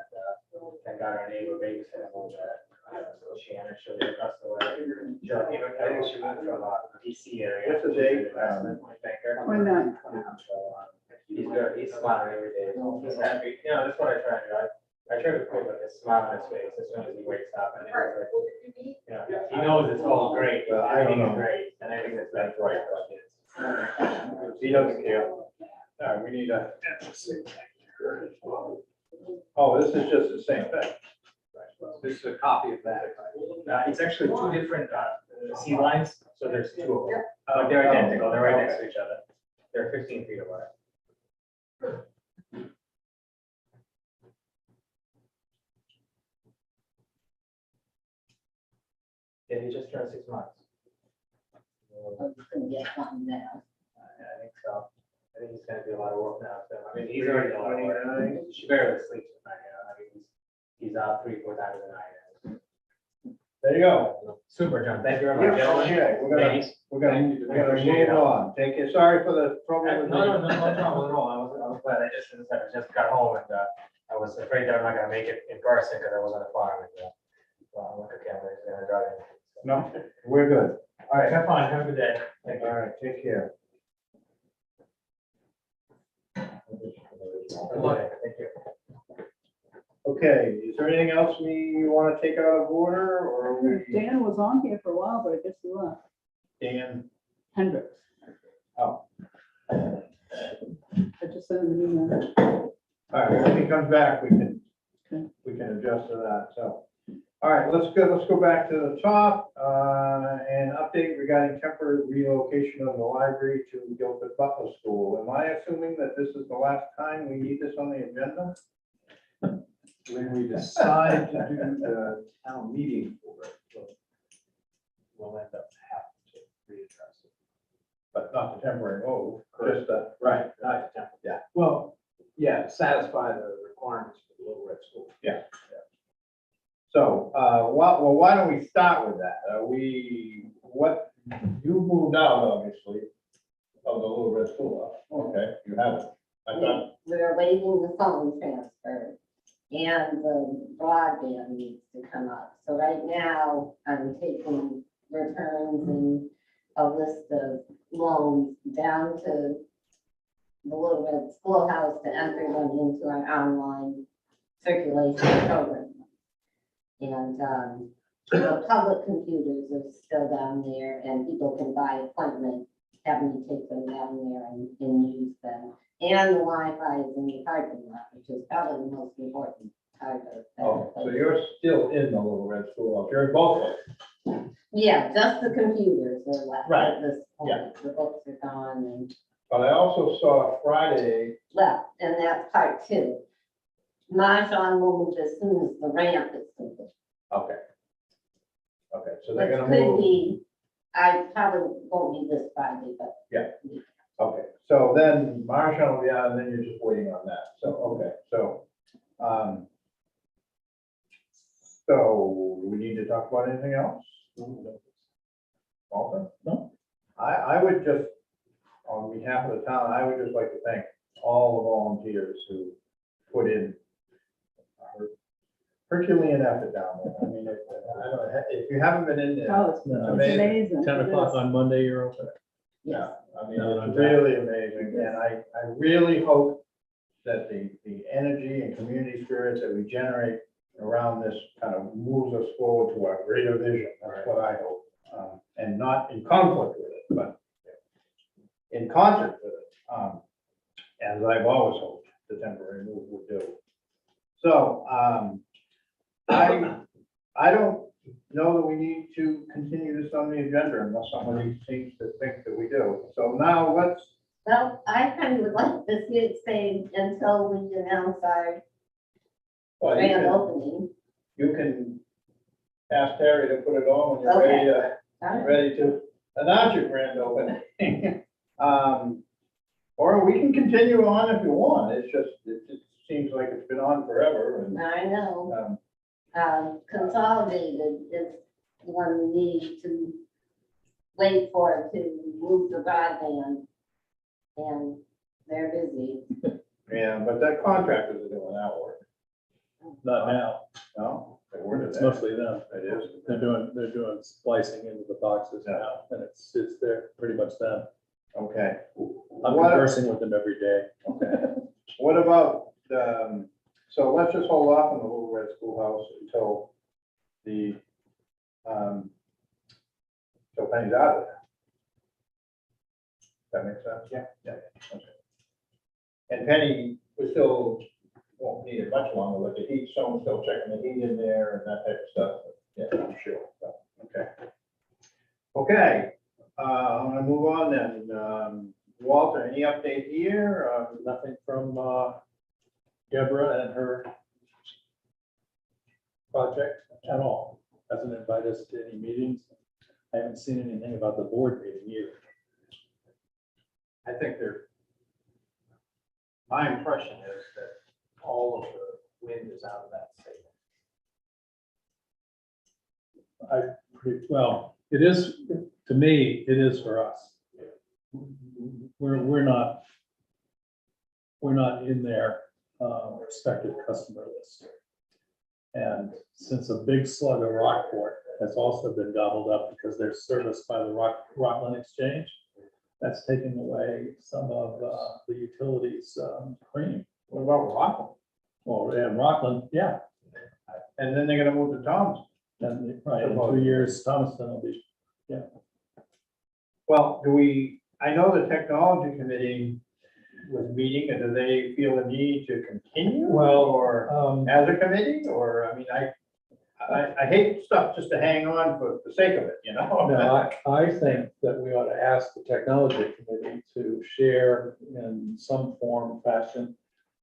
and got our neighbor babysitter over there. So Shannon showed her across the way. I think she went from DC area. What's the date? Banker. 29. He's good. He's smiling every day. He's happy. You know, that's what I try to do. I try to put like a smile on his face as soon as he wakes up. And it's like, you know, he knows it's all great. I don't know. It's great. And I think that's right for our kids. He doesn't care. All right, we need a. Oh, this is just the same thing. This is a copy of that. It's actually two different sea lines, so there's two of them. But they're identical. They're right next to each other. They're 15 feet apart. Yeah, he just turned 6 months. You can get one now. I think so. I think he's gonna do a lot of work now. So, I mean, he's already done a lot of work. She barely sleeps at night, you know. I mean, he's out 3-4 times a night. There you go. Super, John. Thank you very much, Yeah, gentlemen. okay, Ladies. we're gonna move on. Take care. Sorry for the trouble with No the. trouble at all. I was glad. I just got home and I was afraid that I'm not gonna make it in person because I was on the farm and look at camera, he's gonna drive in. No, we're good. All right, have fun. Have a good day. Thank All you. right, take care. Good luck. Thank you. Okay, is there anything else we want to take out of order or we, Dan was on here for a while, but I guess he left. Dan? Hendricks. Oh. I just sent him an email. All right, well, when he comes back, we Okay. can adjust to that, so. All right, let's go back to the top, and update regarding temporary relocation of the library to Guilford Butler School. Am I assuming that this is the last time we need this on the agenda? When we decide to do the town meeting for it, we'll end up having to readdress it. But not the temporary move, just the, Right, not the temple. Yeah. Well, yeah, satisfy the requirements for the Little Red School. yeah. So, why don't we start with that? You moved out, obviously, of the Little Red School. Okay, you haven't. I thought, We're waiting the phone transfer and the broadband needs to come up. So right now, I'm taking returns and a list of loans down to the Little Red Schoolhouse to enter them into our online circulation program. And the public computers are still down there and people can buy appointments, have me take them down there and use them. And the Wi-Fi is in the parking lot, which is probably the most important part of that. oh, so you're still in the Little Red School, you're in both of them. Yeah, just the computers are left Right, at this yeah. point. The books are gone and But I also saw Friday, left, and that's part 2. Mahjong will move as soon as the ramp is complete. okay. Okay, so they're Which gonna could move, be I probably won't be this Friday, but. Yeah. Okay, so then Marshall will be out, and then you're just waiting on that, so, okay, so, so we need to talk about anything else? Walter? No? I would just, on behalf of the town, I would just like to thank all the volunteers who put in Herculean effort down there. I mean, if you haven't been in there, Oh, it's amazing. 10 o'clock on Monday, you're open. yeah, I mean, No, it's really amazing, and I really hope that the energy and community spirit that we generate around this kind of moves us forward to our greater vision. That's what I hope, and not in conflict with it, but in concert with it, as I've always hoped the temporary move would do. So, I don't know that we need to continue this on the agenda unless somebody seems to think that we do. So now let's, Well, I kind of would like to see it stay until we announce our well, grand opening. you can ask Terry to put it on when you're Okay. ready, All right. ready to announce your grand opening. Or we can continue on if you want. It's just, it seems like it's been on forever and, I know. um, Consolidated is the one we need to wait for to move the broadband. And they're busy. yeah, but that contractors are doing that work. Not now. No, they were It's today. mostly them. It is. They're doing splicing into the boxes now, and it's there pretty much them. Okay. I'm What- conversing with them every day. Okay. What about, so let's just hold off on the Little Red Schoolhouse until till Penny's out of there. That makes sense? Yeah. Yeah, okay. And Penny, we still won't need it much longer, but the heat, someone's still checking the heat in there and that type of stuff. Yeah, I'm sure, so, okay. Okay, I'm gonna move on then. Walter, any update here? Nothing from Deborah and her project at all. Hasn't invited us to any meetings. I haven't seen anything about the board meeting either. I think my impression is that all of the wind is out of that statement. Well, it is, to me, it is for us. We're not in their respective customer list. And since a big slug of Rockport has also been gobbled up because they're serviced by the Rockland Exchange, that's taking away some of the utilities cream. What about Rockland? Well, and Rockland, yeah, And then they're gonna move to Thomas. and right, in 2 years, Thomaston will be, Well, I know the technology committee was meeting, and do they feel the need to continue? Well, Or as a committee, or, I mean, I hate stuff just to hang on for the sake of it, you know? no, I think that we ought to ask the technology committee to share in some form, fashion,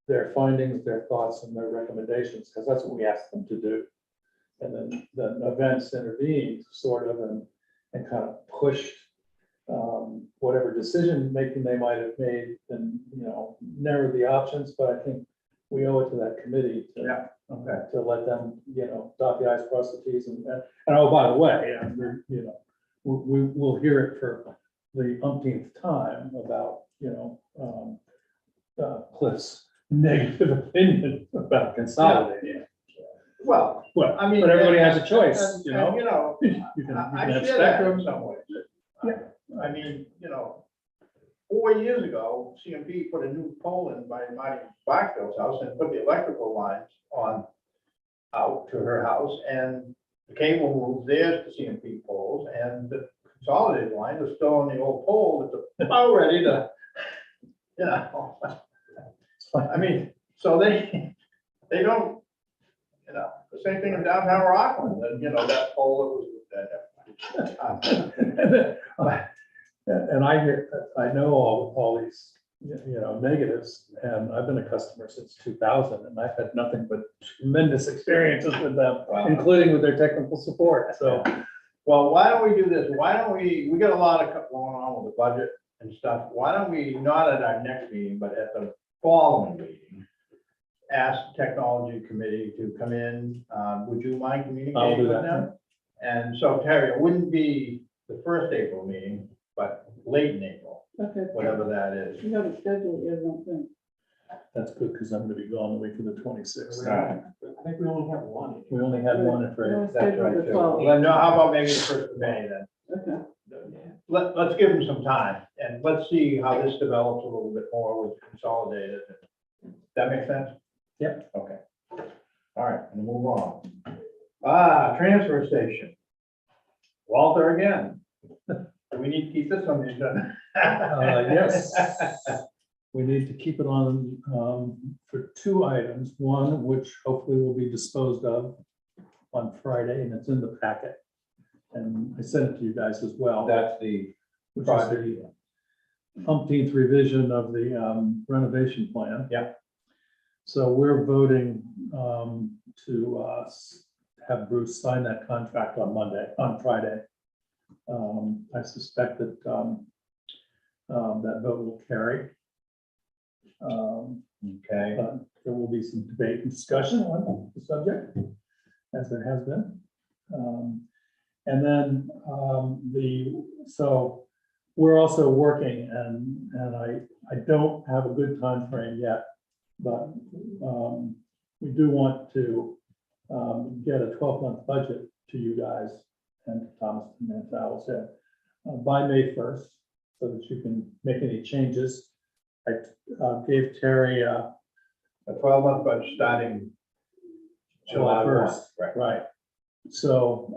their findings, their thoughts, and their recommendations, because that's what we asked them to do. And then events intervened sort of and kind of pushed whatever decision making they might have made and, narrowed the options, but I think we owe it to that committee to, Yeah, okay. to let them, dot the i's, cross the t's, and oh, by the way, we'll hear it for the umpteenth time about, Cliff's negative opinion about consolidating. Well, I mean. But everybody has a choice, and, you know? You can I have share that spectrum. in some ways. I mean, 4 years ago, CMP put a new pole in by Marty Blackfield's house and put the electrical lines on out to her house, and the cable moved theirs to CMP poles, and the consolidated lines are still on the old pole that's about ready to, I mean, so they don't, the same thing in downtown Rockland, and, that pole that was. And I know all these, negatives, and I've been a customer since 2000, and I've had nothing but tremendous experiences with them, Wow. including with their technical support. So Well, why don't we do this? Why don't we got a lot of going on with the budget and stuff. Why don't we, not at our next meeting, but at the following meeting, ask the technology committee to come in? Would you mind I'll communicating do with that. them? And so Terry, it wouldn't be the first April meeting, but late in April, Okay. whatever that is. You haven't scheduled it yet, I don't think. That's good, because I'm gonna be gone the week of the 26th. Right. I think we only have one. We only had one at We Fred. only That's scheduled right, the too. 12th. Well, no, how about maybe the first of May then? Okay. Let's give them some time and let's see how this develops a little bit more with Consolidated. That make sense? Yep. Okay. All right, we'll move on. Transfer station. Walter again. Do we need to keep this on the agenda? Yes. We need to keep it on for two items. One, which hopefully will be disposed of on Friday, and it's in the packet. And I sent it to you guys as well. That's the Which is project. the umpteenth revision of the renovation plan. Yeah. So we're voting to have Bruce sign that contract on Friday. I suspect that that vote will carry. Okay. But there will be some debate and discussion on the subject, as there has been. And then so we're also working, and I don't have a good time frame yet, but we do want to get a 12-month budget to you guys and to Thomas and to Owl's Head by May 1st, so that you can make any changes. I gave Terry A 12-month budget starting July 1st. Right. Right. So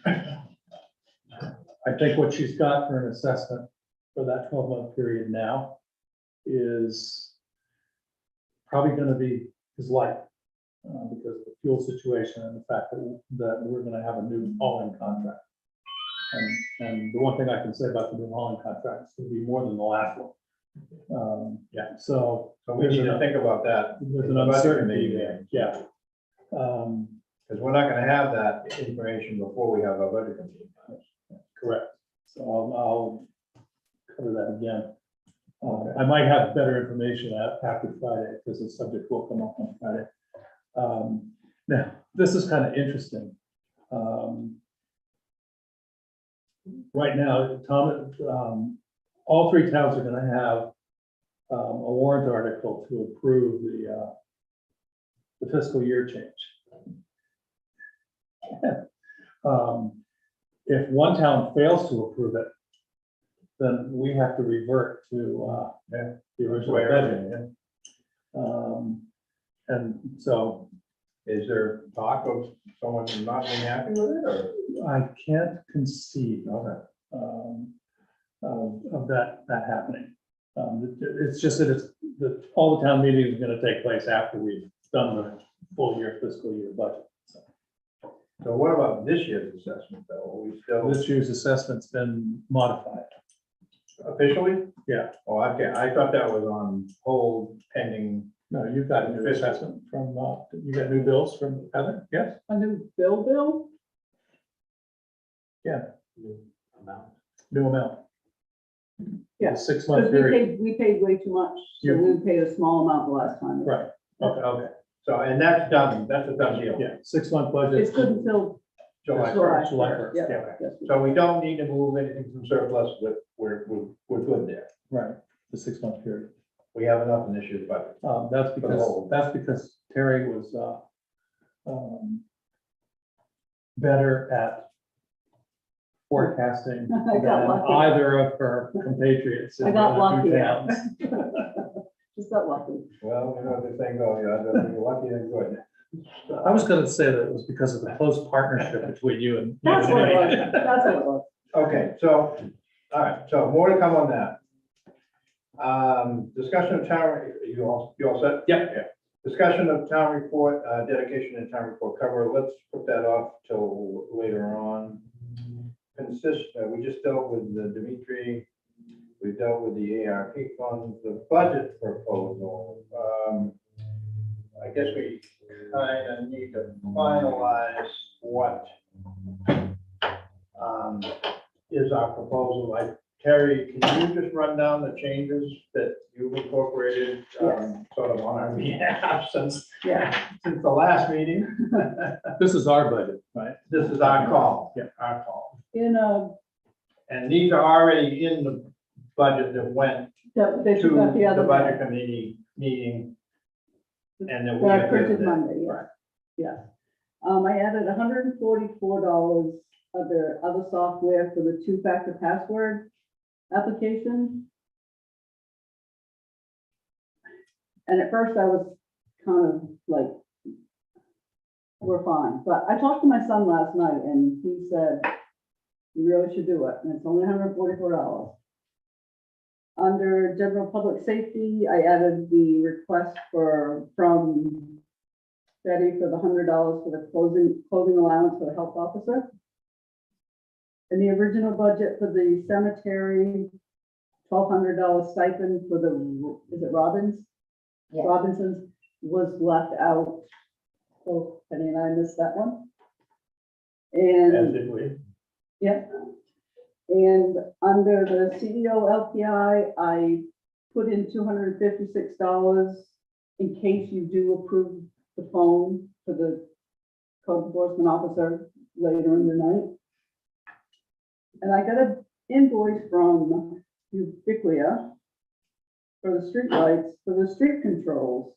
I think what she's got for an assessment for that 12-month period now is probably going to be light because of the fuel situation and the fact that we're going to have a new hauling contract. And the one thing I can say about the new hauling contract is going to be more than the last one. Yeah. So So we need to think about that. there's in an the budget uncertainty committee there. Yeah. Because we're not gonna have that information before we have our budget committee. Correct. So I'll cover that again. I might have better information after Friday, because the subject will come up on Friday. Now, this is kind of interesting. Right now, Tom, all three towns are gonna have a warrant article to approve the fiscal year change. If one town fails to approve it, then we have to revert to the original budget. And so Is there talk of someone not being happy with it, or? I can't conceive Okay. of that happening. It's just that all the town meetings are gonna take place after we've done the full year fiscal year budget. So So what about this year's assessment, though? Are we still this year's assessment's been modified. officially? Yeah. Oh, okay, I thought that was on hold pending. No, you've got a new assessment from, you got new bills from Heather? Yes? A new bill? Yeah, Amount. new amount. Yeah, 6 month Because period. we paid way too much, so You- we paid a small amount the last time. Right, Okay. So, and that's done, that's a done deal. yeah, 6 month budget. It's good until July July. 1st. July 1st, Yeah. yeah. yes. So we don't need to move anything from surplus, but we're good there. Right, the 6 month period. We have enough in this year's budget. That's because Terry was better at forecasting I than got lucky. either of her compatriots in I the got other two lucky. towns. Just got lucky. Well, you know, this thing goes, you're lucky and good. I was gonna say that it was because of the close partnership between you and. That's what it was. me. That's what it was. Okay, so, all right, so more to come on that. Discussion of town, you all set? Yeah. Discussion of town report, dedication and town report cover, let's put that off till later on. We just dealt with the Dimitri, we dealt with the ARP funds, the budget proposal. I guess we kind of need to finalize what is our proposal. Like, Terry, can you just run down the changes that you've incorporated, sort of on our behalf since the last meeting? This is our budget, right? This is our call. Yeah. Our call. In And these are already in the budget that went they to took up the the other. budget committee meeting. And then we. That I printed approved it. Monday, yes. I added $144 of their other software for the two-factor password application. And at first I was kind of like, we're fine, but I talked to my son last night and he said, you really should do it, and it's only $144. Under general public safety, I added the request from Betty for the $100 for the clothing allowance for the health officer. And the original budget for the cemetery, $1,200 stipend for the, is it Robbins? Yes. Robinsons was left out. So Penny and I missed that one. As And, did we. yeah. And under the CEO LPI, I put in $256 in case you do approve the phone for the code enforcement officer later in the night. And I got an invoice from Ubiquia for the street lights, for the street controls,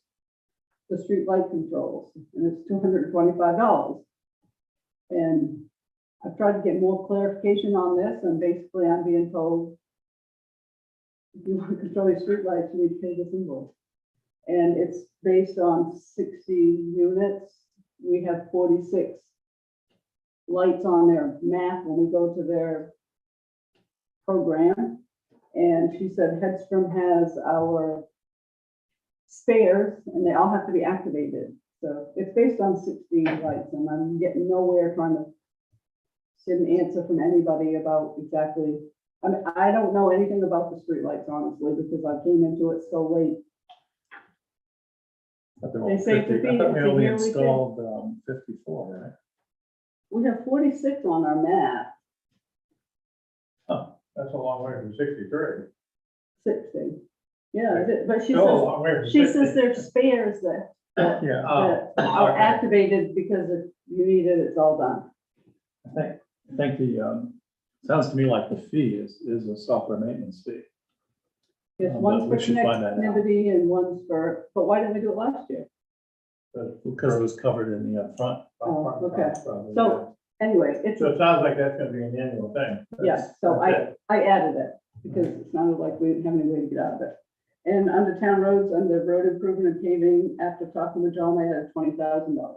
the street light controls, and it's $225. And I've tried to get more clarification on this, and basically I'm being told, if you want to control your street lights, you need to pay this invoice. And it's based on 60 units. We have 46 lights on their map when we go to their program. And she said Headstrom has our spares and they all have to be activated. So it's based on 60 lights, and I'm getting nowhere trying to get an answer from anybody about exactly. I mean, I don't know anything about the street lights, honestly, because I came into it so late. They say to be- I thought we it's a only yearly thing. installed 54, right? We have 46 on our map, That's a long way from 63. 60. Yeah, but she Still a says, long way from she 60. says there's spares that Yeah, that are okay. activated because if you need it, it's all done. I think the, sounds to me like the fee is a software maintenance fee. It's But one's for we should find that out. connectivity and one's for, but why didn't we do it last year? Because it was covered in the upfront. Oh, okay. Probably. So anyway, it's, So it sounds like that's gonna be an annual thing. yes, so That's I added it because it sounded like we didn't have any way to get out of it. And under town roads, under road improvement and paving, after talking with John, I added $20,000.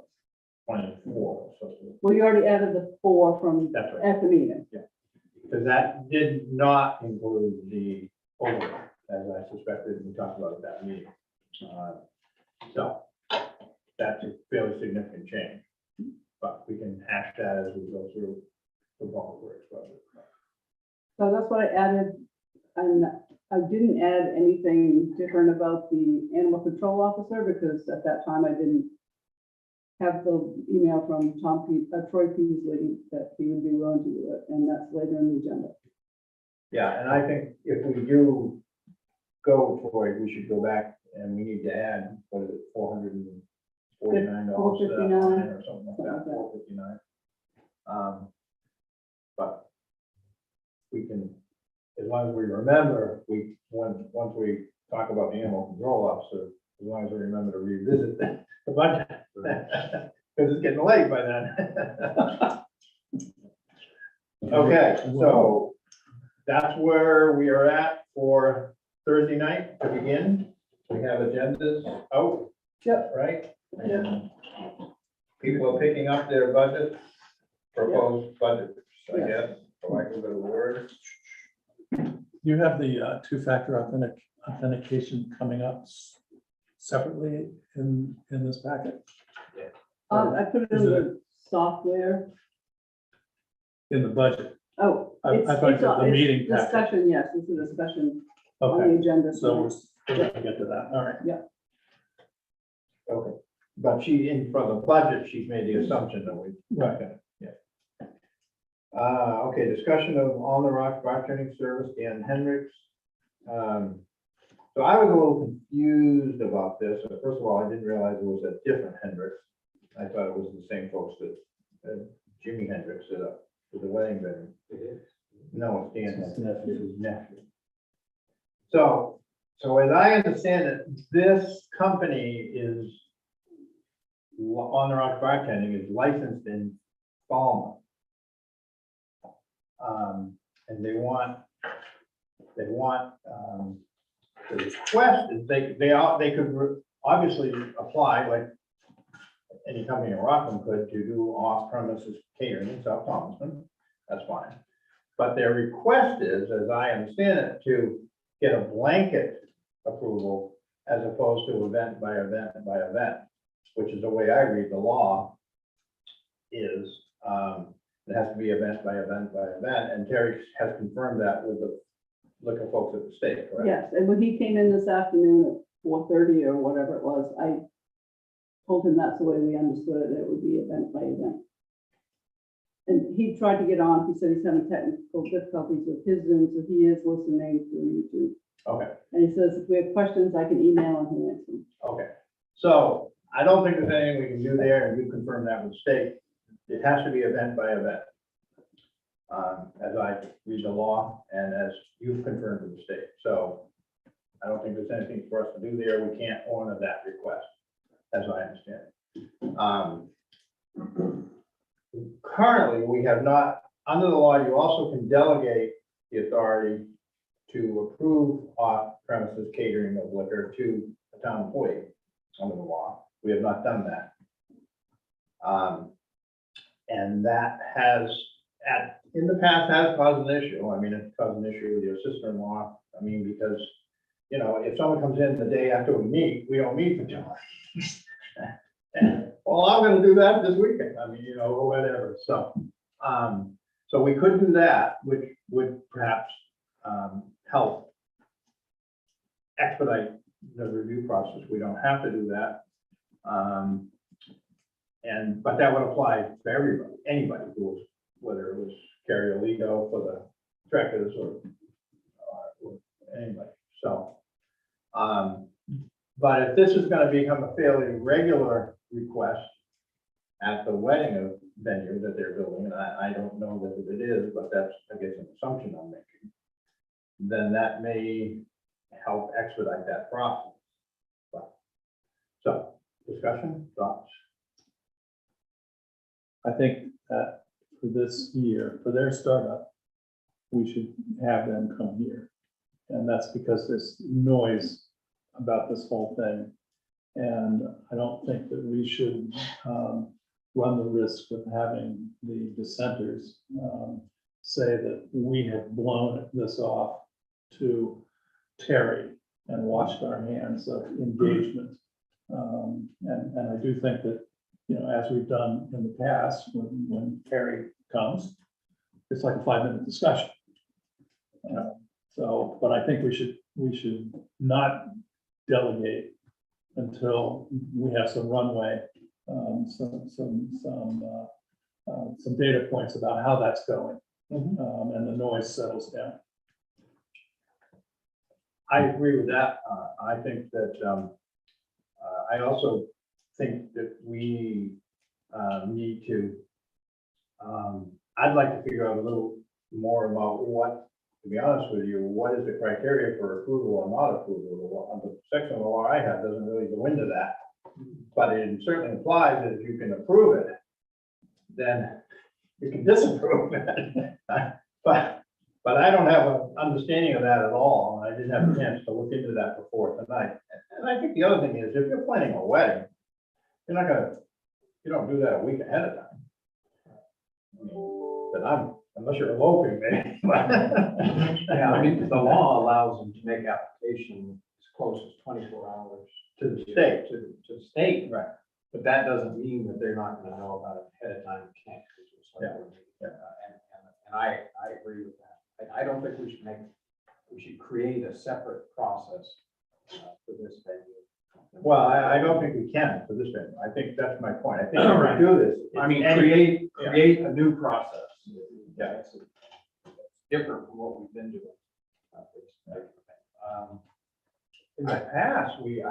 24, so Well, you already added the 4 from that's right. at the meeting. Because that did not include the overlay, as I suspected we talked about at that meeting. So that's a fairly significant change, but we can hash that as we go through the public works budget. So that's what I added, and I didn't add anything different about the animal control officer, because at that time I didn't have the email from Troy Peasley that he would be willing to do it, and that's later in the agenda. Yeah, and I think if we do go for it, we should go back and we need to add, what is it, $449 to that line or something like that, $459. But we can, as long as we remember, once we talk about the animal control officer, as long as we remember to revisit the budget. Because it's getting late by then. Okay, so that's where we are at for Thursday night to begin. We have agendas out. Yep. Right? And people are picking up their budgets, proposed budgets, I guess, for lack of a better word. You have the two-factor authentication coming up separately in this packet, I put it in the software. in the budget. Oh. I it's- thought it's the a- it's meeting packet. Discussion, yes, this is a discussion on the Okay, agenda. so we're still gonna get to that. All right. Okay, but for the budget, she's made the assumption that we. Right. Yeah. Okay, discussion of On the Rock bartending service, Dan Hendricks. So I was a little confused about this. First of all, I didn't realize it was a different Hendricks. I thought it was the same folks that Jimi Hendrix set up for the wedding venue. It is. No, it's Dan Hendricks, it's his nephew. So as I understand it, this company is, On the Rock bartending is licensed in Falmouth. And they want, the request is they could obviously apply like any company in Rockland could to do off-premises catering in South Thomaston. That's fine. But their request is, as I understand it, to get a blanket approval as opposed to event by event by event, which is the way I read the law is, it has to be event by event by event, and Terry has confirmed that with the liquor folks at the state, correct? Yes, and when he came in this afternoon at 4:30 or whatever it was, I told him that's the way we understood it, it would be event by event. And he tried to get on, he said he's having technical difficulties with his Zoom, so he is listening through YouTube. Okay, And he says if we have questions, I can email and he'll answer them. okay. So I don't think there's anything we can do there, and you confirm that with the state. It has to be event by event. As I read the law and as you've confirmed with the state. So I don't think there's anything for us to do there. We can't honor that request, as I understand it. Currently, we have not, under the law, you also can delegate the authority to approve off-premises catering of liquor to a town employee under the law. We have not done that. And that has, in the past, has caused an issue. I mean, it's caused an issue with your sister-in-law. I mean, because, you know, if someone comes in the day after we meet, we don't meet for 2 hours. Well, I'm gonna do that this weekend. I mean, you know, or whatever. So, so we could do that, which would perhaps help expedite the review process. We don't have to do that. But that would apply to everybody, anybody who was, whether it was Carrie Oligo for the Trekkers or anybody. So, but if this is going to become a fairly regular request at the wedding venue that they're building, and I don't know that it is, but that's, I guess, an assumption I'm making, then that may help expedite that process. So, discussion, thoughts? I think that for this year, for their startup, we should have them come here. And that's because there's noise about this whole thing. And I don't think that we should run the risk of having the dissenters say that we have blown this off to Terry and washed our hands of engagement. And I do think that, you know, as we've done in the past, when Terry comes, it's like a 5-minute discussion. So, but I think we should not delegate until we have some runway, some data points about how that's going, and the noise settles down. I agree with that. I think that, I also think that we need to, I'd like to figure out a little more about what, to be honest with you, what is the criteria for approval or not approval? The section of the law I have doesn't really go into that, but it certainly implies that if you can approve it, then you can disapprove it. But I don't have an understanding of that at all. I didn't have a chance to look into that before tonight. And I think the other thing is, if you're planning a wedding, you're not gonna, you don't do that a week ahead of time. I mean, but unless you're eloping, maybe. Yeah, I mean, the law allows them to make application as close as 24 hours To the state. to the state. Right. But that doesn't mean that they're not gonna know about it ahead of time. And can't. And I agree with that. I don't think we should create a separate process for this venue. Well, I don't think we can for this venue. I think that's my point. I think if we do this. I mean, it's create a new process. Yeah. It's different from what we've been doing. In the past, we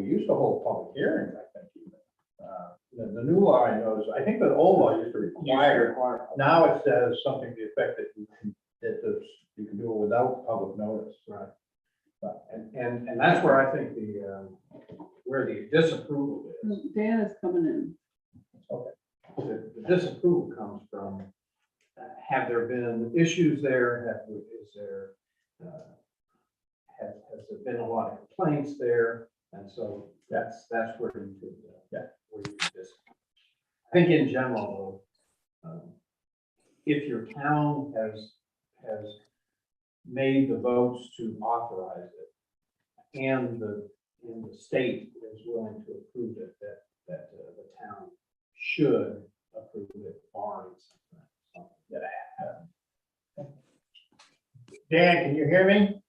used to hold public hearings, I think, even. The new law I noticed, I think the old law used to require, now it says something to the effect that you can do it without public notice. Right. And that's where I think where the disapproval is. Dan is coming in. The disapproval comes from, have there been issues there? Has there been a lot of complaints there? And so that's where you could, where you could I think in general, though, if your town has made the votes to authorize it, and the state is willing to approve it, that the town should approve it, barring something that happens. Dan, can you hear me?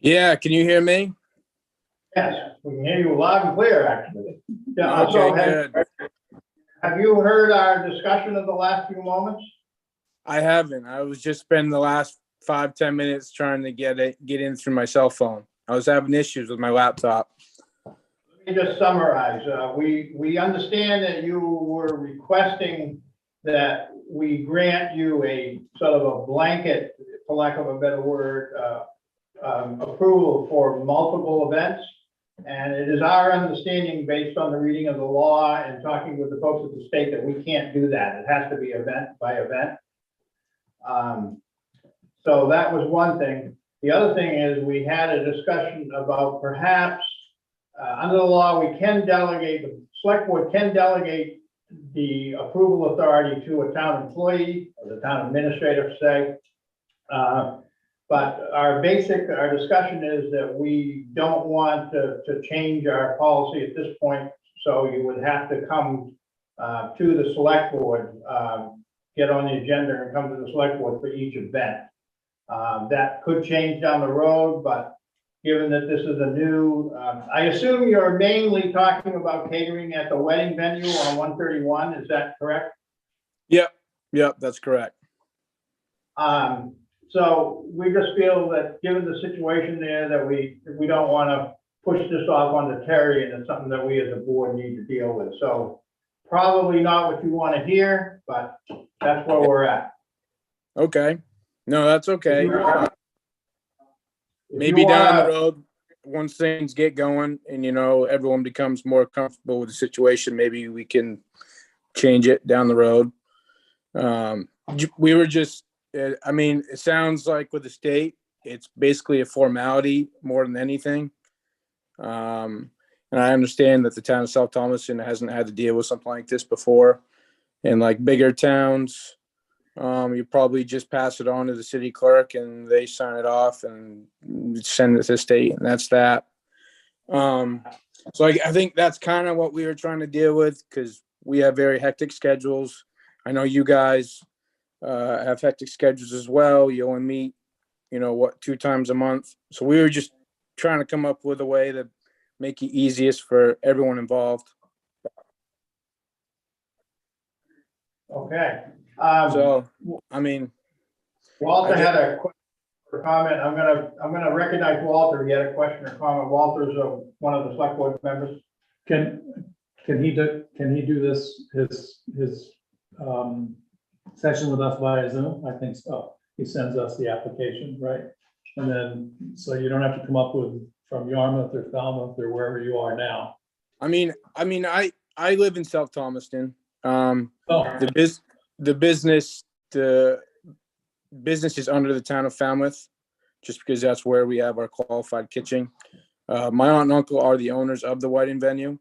Yeah, can you hear me? Yes, we can hear you loud and clear, actually. Yeah, so Okay, good. have you heard our discussion of the last few moments? I haven't. I was just spending the last 5-10 minutes trying to get in through my cell phone. I was having issues with my laptop. Let me just summarize. We understand that you were requesting that we grant you a sort of a blanket, for lack of a better word, approval for multiple events. And it is our understanding, based on the reading of the law and talking with the folks at the state, that we can't do that. It has to be event by event. So that was one thing. The other thing is, we had a discussion about perhaps, under the law, we can delegate, the select board can delegate the approval authority to a town employee, or the town administrator, say. But our discussion is that we don't want to change our policy at this point. So you would have to come to the select board, get on the agenda and come to the select board for each event. That could change down the road, but given that this is a new, I assume you're mainly talking about catering at the wedding venue on 131, is that correct? Yep, that's correct. So we just feel that, given the situation there, that we don't want to push this off onto Terry, and it's something that we as a board need to deal with. So probably not what you want to hear, but that's where we're at. Okay. No, that's okay. If Maybe you down wanna- the road, once things get going and, everyone becomes more comfortable with the situation, maybe we can change it down the road. We were just, it sounds like with the state, it's basically a formality more than anything. And I understand that the town of South Thomaston hasn't had to deal with something like this before. And like bigger towns, you probably just pass it on to the city clerk and they sign it off and send it to the state, and that's that. So I think that's kind of what we were trying to deal with, because we have very hectic schedules. I know you guys have hectic schedules as well. You only meet, 2 times a month. So we were just trying to come up with a way to make it easiest for everyone involved. Okay. So, Walter had a question or comment. I'm gonna recognize Walter. He had a question or comment. Walter's one of the select board members. Can he do this, his session with us via Zoom? I think so. He sends us the application, right? And then, so you don't have to come up with from Yarmouth or Falmouth or wherever you are now. I live in South Thomaston. Oh, The business is under the town of Falmouth, just because that's where we have our qualified kitchen. My aunt and uncle are the owners of the wedding venue,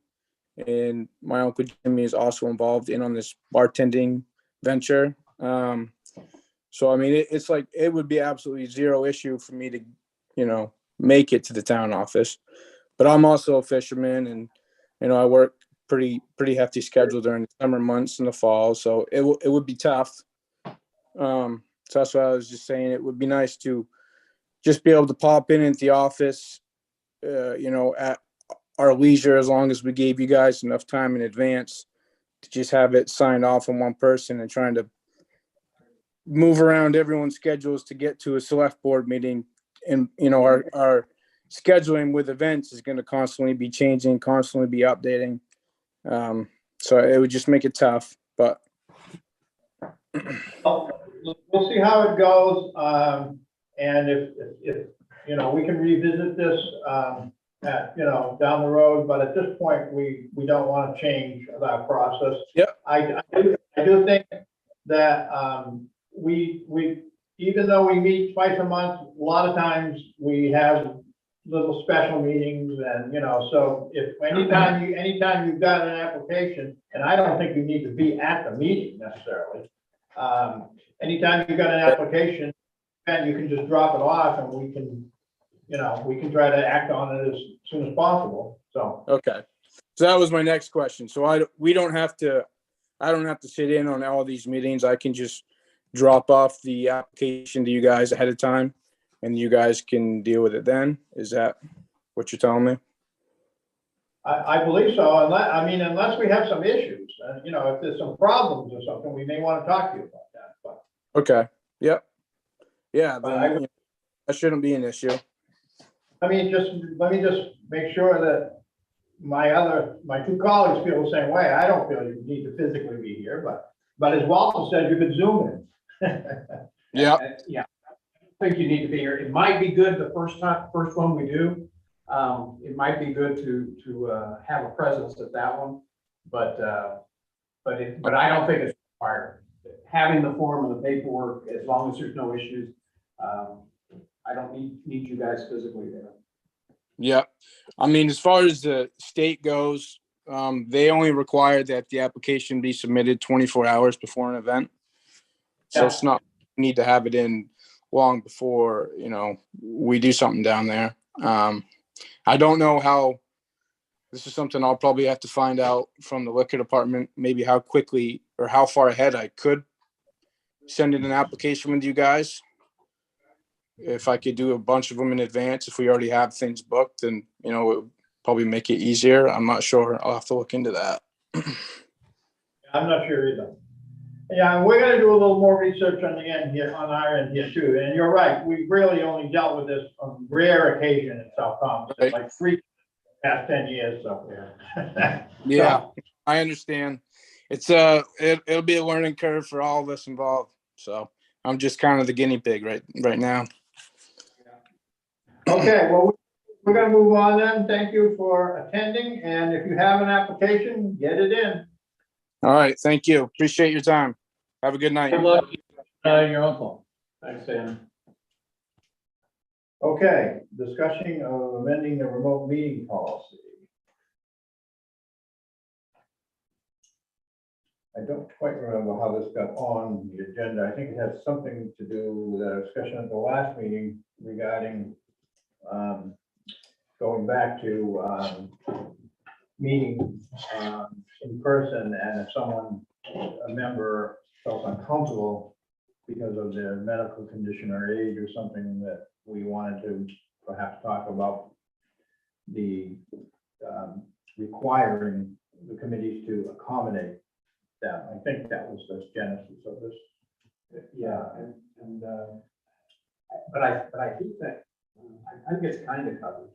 and my uncle Jimmy is also involved on this bartending venture. So it's like, it would be absolutely zero issue for me to, make it to the town office. But I'm also a fisherman, and I work pretty hefty schedule during the summer months and the fall, so it would be tough. So that's what I was just saying. It would be nice to just be able to pop in at the office, at our leisure, as long as we gave you guys enough time in advance to just have it signed off on one person, and trying to move around everyone's schedules to get to a select board meeting. And, you know, our scheduling with events is going to constantly be changing, constantly be updating. So it would just make it tough, but. We'll see how it goes. And if, you know, we can revisit this, you know, down the road, but at this point, we don't want to change that process. Yep. I do think that, we, even though we meet twice a month, a lot of times we have little special meetings and, you know, so if anytime you've got an application, and I don't think you need to be at the meeting necessarily. Anytime you've got an application, and you can just drop it off and we can, you know, we can try to act on it as soon as possible, so. Okay. So that was my next question. So I don't have to sit in on all these meetings. I can just drop off the application to you guys ahead of time and you guys can deal with it then? Is that what you're telling me? I believe so, unless we have some issues, you know, if there's some problems or something, we may want to talk to you about that, but. Okay. Yep. Yeah. But Then, you know, that shouldn't be an issue. let me just make sure that my two colleagues feel the same way. I don't feel you need to physically be here, but as Walter said, you could Zoom in. Yeah. Yeah, I think you need to be here. It might be good the first one we do. It might be good to have a presence at that one, but I don't think it's required. Having the form and the paperwork, as long as there's no issues, I don't need you guys physically there. Yeah. I mean, as far as the state goes, they only require that the application be submitted 24 hours before an event. So it's not need to have it in long before, you know, we do something down there. I don't know how, this is something I'll probably have to find out from the liquor department, maybe how quickly or how far ahead I could send in an application with you guys. If I could do a bunch of them in advance, if we already have things booked, then, you know, it would probably make it easier. I'm not sure. I'll have to look into that. I'm not sure either. Yeah, and we're gonna do a little more research on the end here, on our end here too, and you're right, we've really only dealt with this on rare occasion in South Thomas, Right. like past 10 years, so. Yeah, I understand. It'll be a learning curve for all of us involved. So I'm just kind of the guinea pig right now. Okay, well, we're gonna move on then. Thank you for attending, and if you have an application, get it in. All right. Thank you. Appreciate your time. Have a good night. Good luck, your uncle. Thanks, Dan. Okay, discussion of amending the remote meeting policy. I don't quite remember how this got on the agenda. I think it had something to do with a discussion at the last meeting regarding going back to meeting in person, and if someone, a member, felt uncomfortable because of their medical condition or age or something, that we wanted to perhaps talk about the requiring the committees to accommodate them. I think that was the genesis of this. Yeah, but I do think, I think it's kind of covered.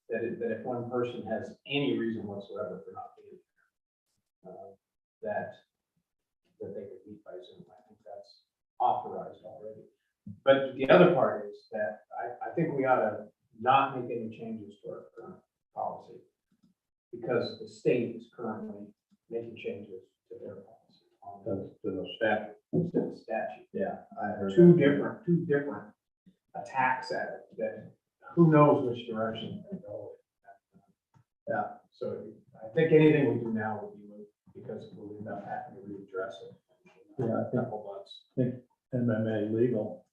That if one person has any reason whatsoever for not being there, that they could meet by Zoom. I think that's authorized already. But the other part is that I think we ought to not make any changes to our current policy, because the state is currently making changes to their policy on To the statute. Yeah, I heard two that. different attacks at it, that who knows which direction they go. Yeah. So I think anything we do now will be moot, because we'll end up having to readdress it. Yeah, I think- Couple months. I think MMA legal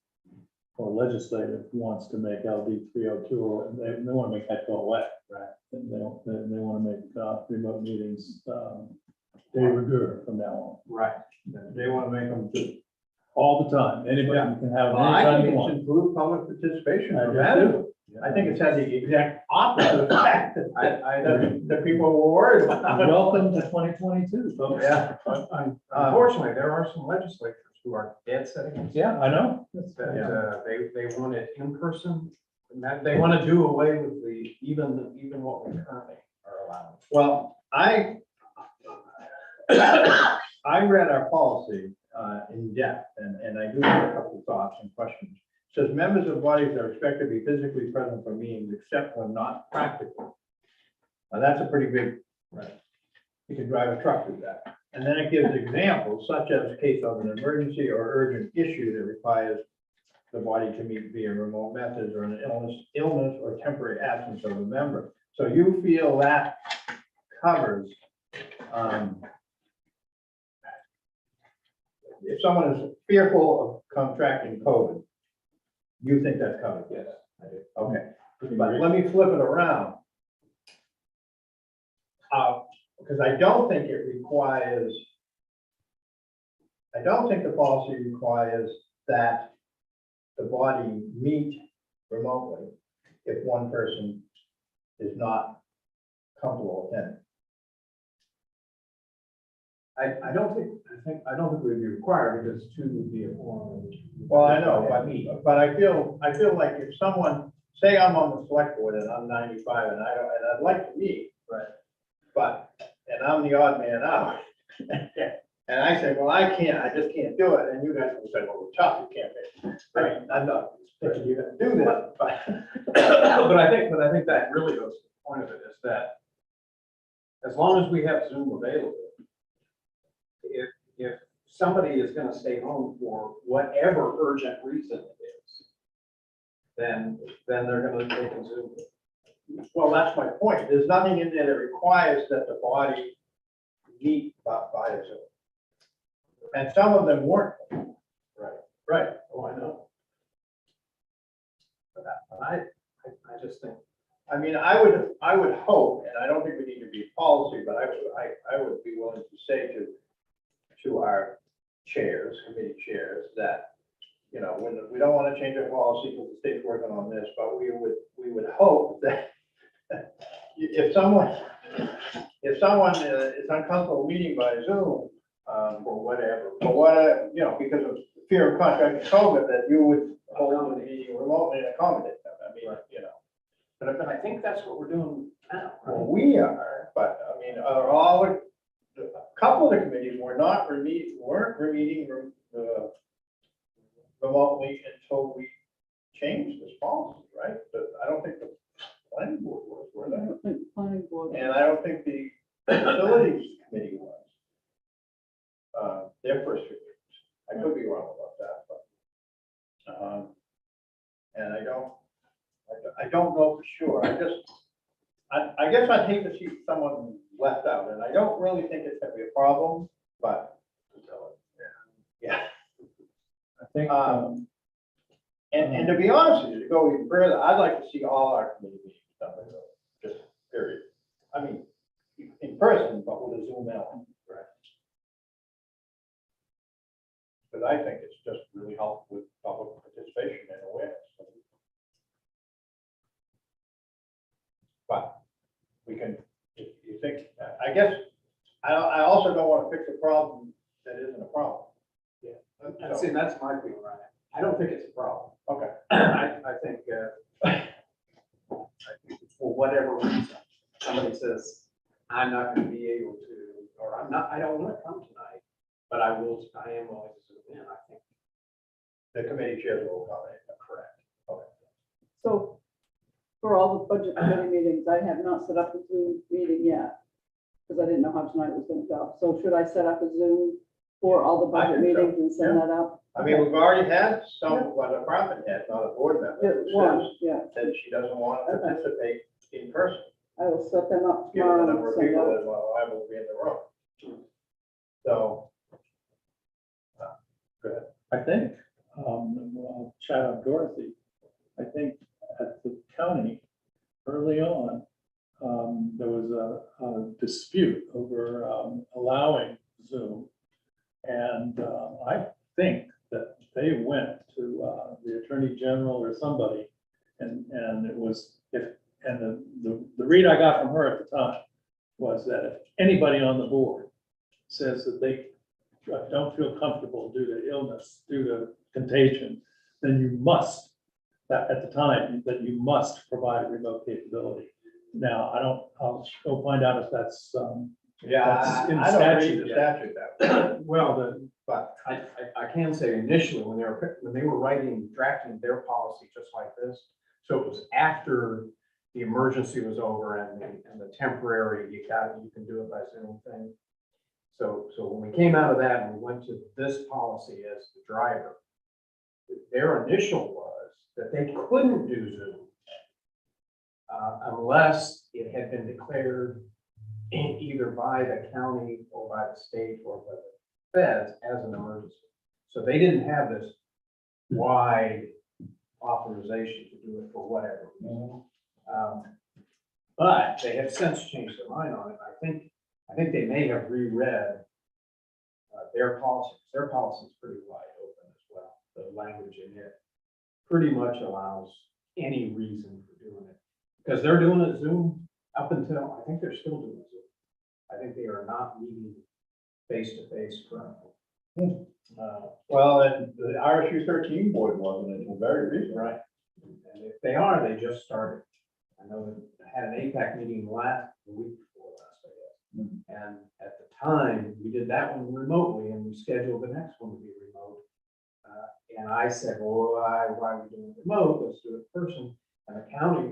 or legislative wants to make LD 302, or they want to make that go away. Right. And they want to make remote meetings de rigueur from now on. Right. They want to make them just. All the time. Anybody can have them I anytime think you it's want. improved public participation I do dramatically. I think it's had the exact opposite effect that people were worried about. Welcome to 2022, folks. Yeah. Unfortunately, there are some legislators who are dead set against it. Yeah, I know. That, they want it in person, and that they want to do away with even what we currently are allowing. Well, I read our policy in depth, and I do have a couple of thoughts and questions. It says members of bodies are expected to be physically present for meetings except when not practical. Now, that's a pretty big, right? You can drive a truck with that. And then it gives examples such as a case of an emergency or urgent issue that requires the body to meet via remote methods, or an illness or temporary absence of a member. So you feel that covers, if someone is fearful of contracting COVID, you think that's covered? Yes, I do. Okay, but let me flip it around. Because I don't think the policy requires that the body meet remotely if one person is not comfortable attending. I don't think we'd be required because two would be a quorum. Well, I know, but I feel like if someone, say I'm on the select board and I'm 95 and I'd like to meet, right? And I'm the odd man out. And I say, well, I just can't do it. And you guys will say, well, we're tough, you can't make it. Right, I'm not thinking you're gonna do this, but. But I think that really goes to the point of it, is that as long as we have Zoom available, if somebody is gonna stay home for whatever urgent reason it is, then they can Zoom. Well, that's my point. There's nothing in there that requires that the body meet by Zoom. And some of them weren't. Right. Oh, I know. But I just think. I mean, I would hope, and I don't think we need to be policy, but I would be willing to say to our chairs, committee chairs, that, you know, when we don't want to change our policy because the state's working on this, but we would hope that if someone is uncomfortable meeting by Zoom, or whatever, you know, because of fear of contracting COVID, that you would hold the meeting remotely and accommodate them. I mean, you know. But I think that's what we're doing now. Well, we are, but I mean, a couple of the committees weren't meeting remotely until we changed this policy, right? But I don't think the planning board was, were I they? don't think the planning board. And I don't think the facilities committee was. Their first 2 weeks. I could be wrong about that, but. And I don't know for sure. I guess I'd hate to see someone left out, and I don't really think it's gonna be a problem, but. Yeah. I think, And to be honest with you, to go even further, I'd like to see all our committee meetings done, just period. I mean, in person, but with a Zoom element. Right. Because I think it's just really helpful with public participation and awareness. But we can, if you think, I guess, I also don't want to fix a problem that isn't a problem. And see, that's my feeling on it. I don't think it's a problem. Okay. I think for whatever reason, somebody says, I'm not going to be able to, or I don't want to come tonight, but I am willing to Zoom in. I think The committee chairs will accommodate. correct. Okay. So for all the budget committee meetings, I have not set up a Zoom meeting yet, because I didn't know how tonight was gonna go. So should I set up a Zoom for all the I budget think so, meetings and send that out? I mean, we've already had some, but a department head, not a board member, Yeah, who one, says yeah. that she doesn't want to Okay. participate in person, I will set them up given the tomorrow. number of and send people out. that are liable to be in the room. So. Go ahead. I think, I'll chat on Dorothy, I think at the county, early on, there was a dispute over allowing Zoom. And I think that they went to the Attorney General or somebody And it was, the read I got from her at the time was that if anybody on the board says that they don't feel comfortable due to illness, due to contagion, then you must, that at the time, that you must provide a remote capability. Now, I'll go find out if that's, Yeah, That's in I don't read statute, the yeah. statute that way. Well, but I can say initially, when they were drafting their policy just like this, so it was after the emergency was over and the temporary, you can do it by Zoom thing. So when we came out of that and we went to this policy as the driver, their initial was that they couldn't do Zoom unless it had been declared either by the county or by the state or by the feds as an emergency. So they didn't have this wide authorization to do it for whatever reason. But they have since changed their mind on it. I think they may have reread their policy. Their policy is pretty wide open as well. The language in it pretty much allows any reason for doing it. Because they're doing it Zoom up until, I think they're still doing Zoom. I think they are not meeting face-to-face currently. Well, and the RSU 13 board wasn't until very recent. Right. And if they are, they just started. I know that I had an APAC meeting the week before last, I guess. And at the time, we did that one remotely and we scheduled the next one to be remote. And I said, well, why are we doing it remote? Let's do it in person. And the county,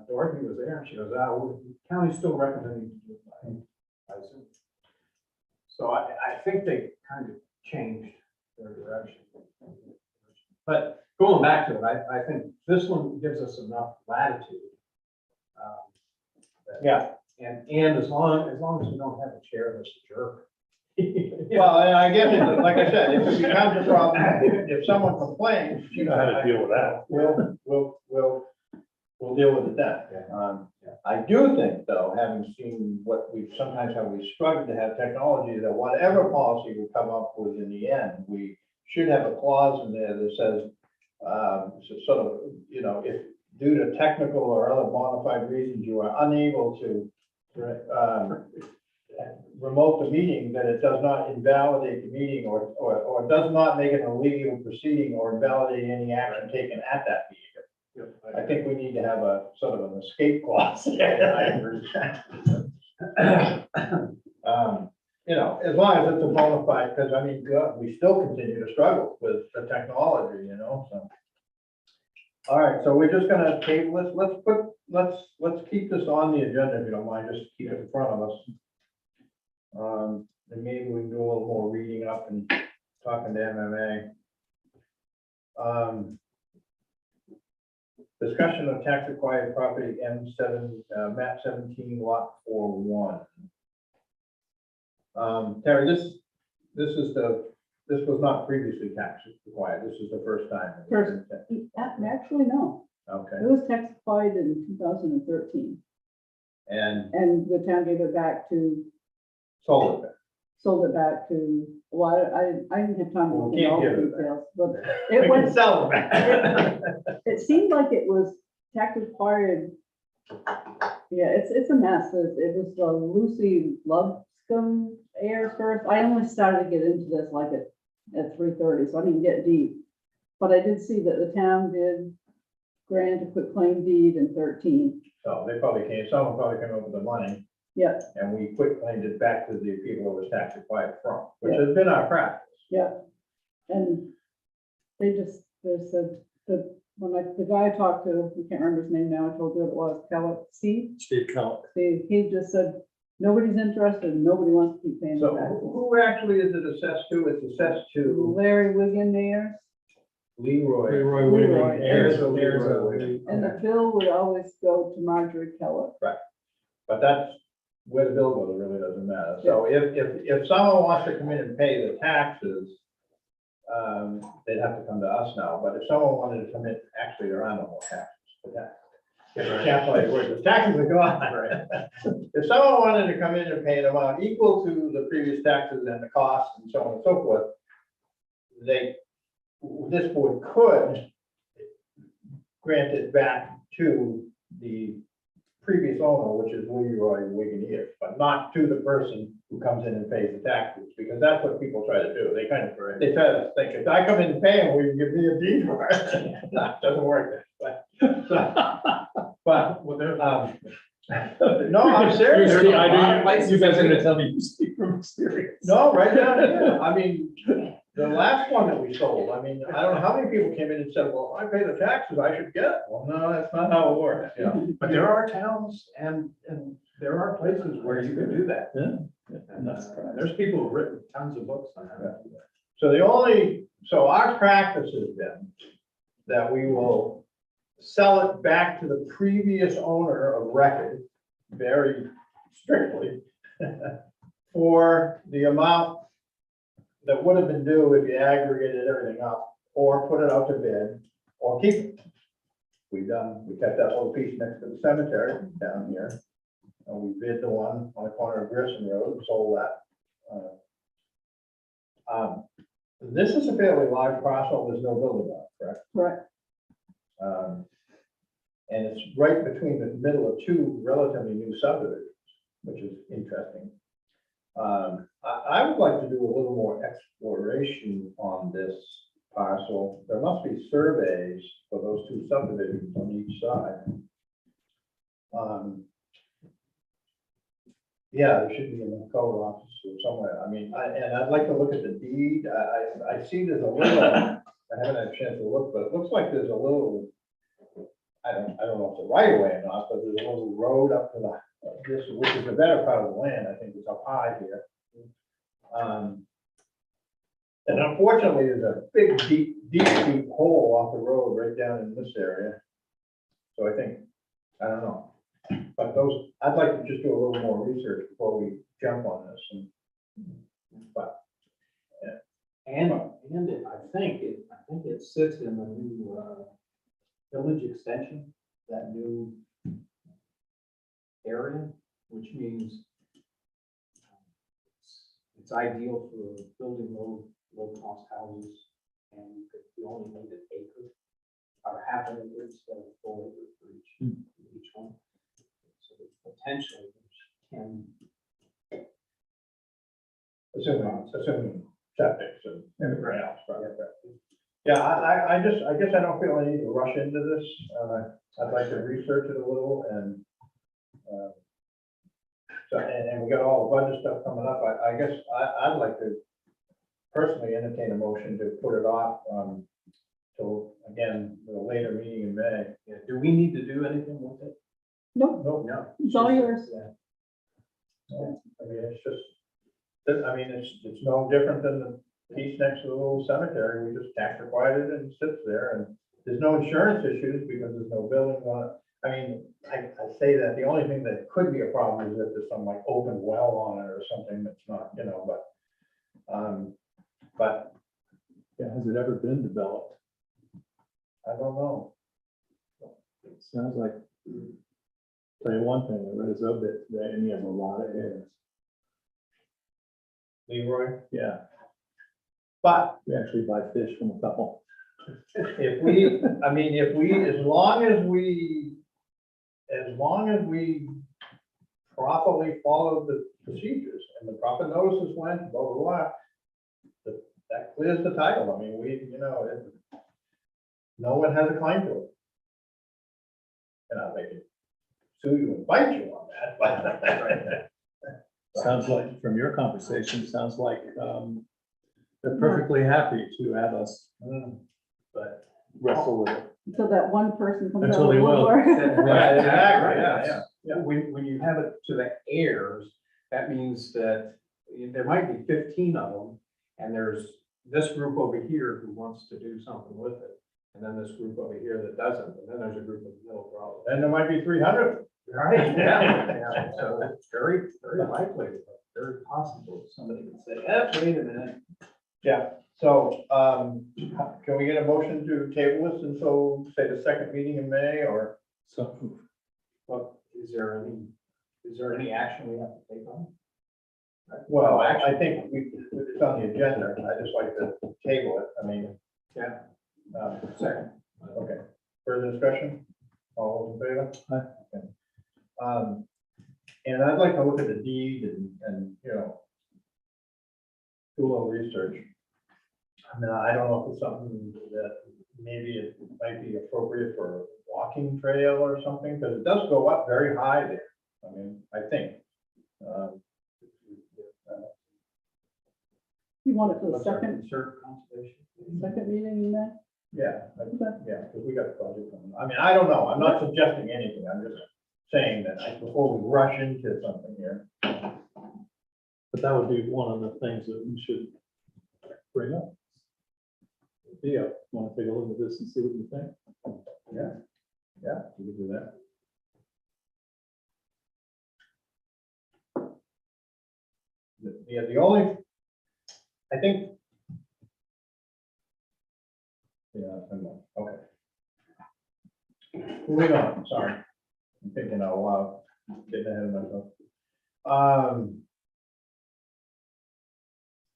Dorothy was there and she goes, well, the county's still recommending to do it by Zoom. So I think they kind of changed their direction. But going back to it, I think this one gives us enough latitude. Yeah. And as long as we don't have a chair that's a jerk. Well, and I guess, like I said, if it becomes a problem, if someone complains. you know how to deal with that. We'll deal with it then. I do think, though, having seen what we've struggled to have technology, that whatever policy we come up with in the end, we should have a clause in there that says, sort of, if due to technical or other bona fide reasons, you are unable to remote the meeting, that it does not invalidate the meeting or does not make it an illegal proceeding or invalidate any action taken at that meeting. I think we need to have a sort of an escape clause. I agree. As long as it's a bona fide, because I mean, God, we still continue to struggle with the technology, so. All right, so we're just gonna table this. Let's keep this on the agenda, if you don't mind, just keep it in front of us. And maybe we can do a little more reading up and talking to MMA. Discussion of tax required property M7, map 17, lot 41. Terry, this was not previously tax required. This is the first time. Actually, no. Okay. It was tax applied in 2013. And And the town gave it back to, sold it. sold it back to, well, I didn't have time to Well, look we at all can't the give it back. details, but We it can was, sell it back. it seemed like it was tax required. Yeah, it's a mess. It was the Lucy Lubscomb heirs first. I only started to get into this like at 3:30, so I didn't get deep. But I did see that the town did grant a quitclaim deed in 13. So someone probably came up with the money. Yeah, And we quitclaimed it back to the people it was tax required from, which has been our practice. yeah. And they said that when the guy I talked to, I can't remember his name now, I told you what it was, Steve, he just said, nobody's interested, nobody wants to keep paying So it back. who actually is it assessed to? It's assessed to Larry Wigan Ayers, Leroy. Leroy. Heirs of Leroy Wigan. and the bill would always go to Marjorie Kellett. But that's where the bill goes, it really doesn't matter. So if someone wants to come in and pay the taxes, they'd have to come to us now. But if someone wanted to come in, actually, there are no more taxes for that. The taxes are gone. If someone wanted to come in and pay an amount equal to the previous taxes and the costs and so on and so forth, this board could granted back to the previous owner, which is Leroy Wigan, but not to the person who comes in and pays the taxes, because that's what people try to do. They kind of, they try to think, if I come in and pay them, will you give me a deed for it? No, it doesn't work that way. But, no, I'm serious. You guys are gonna tell me you speak from experience. No, right down here. I mean, the last one that we sold, I mean, I don't know how many people came in and said, well, if I pay the taxes, I should get it. Well, no, that's not how it works, you know. But there are towns and there are places where you can do that. Yeah. And there's people who've written tons of books on how to do that. So our practice has been that we will sell it back to the previous owner of record, very strictly, for the amount that would have been due if you aggregated everything up, or put it out to bid, or keep it. We kept that little piece next to the cemetery down here. And we bid the one on the corner of Grissom Road, and sold that. This is a fairly large parcel, there's no building on it, correct? Correct. And it's right between the middle of two relatively new subdivisions, which is interesting. I would like to do a little more exploration on this parcel. There must be surveys for those two subdivisions on each side. Yeah, there should be in the code office or somewhere. I mean, I'd like to look at the deed. I see there's a little, I haven't had a chance to look, but it looks like there's a little, I don't know if it's a right of way or not, but there's a little road up to this, which is the better part of the land. I think it's up high here. And unfortunately, there's a big, deep hole off the road right down in this area. So I think, I don't know. But I'd like to just do a little more research before we jump on this. And I think it sits in the new village extension, that new area, which means it's ideal for building low-cost houses, and you only need an acre or half an acre instead of 4 acres for each one. So potentially, can. Assuming septic and everything else. Yeah, I guess I don't feel I need to rush into this. I'd like to research it a little and we got all the budget stuff coming up. I guess I'd like to personally entertain a motion to put it off till, again, the later meeting in May. Yeah, do we need to do anything with it? Nope, No. it's all yours. No, I mean, it's just, it's no different than the piece next to the little cemetery. We just tax acquired it and it sits there, and there's no insurance issues because there's no building on it. I mean, I say that the only thing that could be a problem is if there's some like open well on it or something that's not, but Yeah, has it ever been developed? I don't know. It sounds like, tell you one thing, I read his obit today and he has a lot of heirs. Leroy, Yeah, but we actually buy fish from a couple. if we, as long as we properly follow the procedures and the proper notices went, blah, blah, blah, that clears the title. I mean, no one has a claim to it. And they can sue you and fight you on that, but. Sounds like, from your conversation, sounds like they're perfectly happy to have us, but wrestle with it. So that one person comes out. Until of they the will. woodwork. Right, exactly, yeah. When you have it to the heirs, that means that there might be 15 of them, and there's this group over here who wants to do something with it, and then this group over here that doesn't, and then there's a group in the middle probably. And there might be 300. Right, yeah. So it's very, very likely, very possible, somebody could say, wait a minute. Yeah, so, can we get a motion to table this until, say, the second meeting in May, or? So, Well, is there any action we have to take on? Well, I think it's on the agenda. I just like to table it. I mean, Yeah. second. Okay. Further discussion? All those in favor? Aye. Okay. And I'd like to look at the deed and, you know, do a little research. I mean, I don't know if it's something that maybe it might be appropriate for a walking trail or something, because it does go up very high there. I mean, I think. You want it for the What's our second conserve conservation? meeting in May? Yeah, Okay. yeah, because we got a project on. I mean, I don't know. I'm not suggesting anything. I'm just saying that before we rush into something here. But that would be one of the things that we should bring up. Yeah, want to take a look at this and see what you think? Yeah, we can do that. Yeah, the only, I think. Yeah, I'm not, okay. Moving on, sorry. I'm thinking out loud, getting ahead of myself.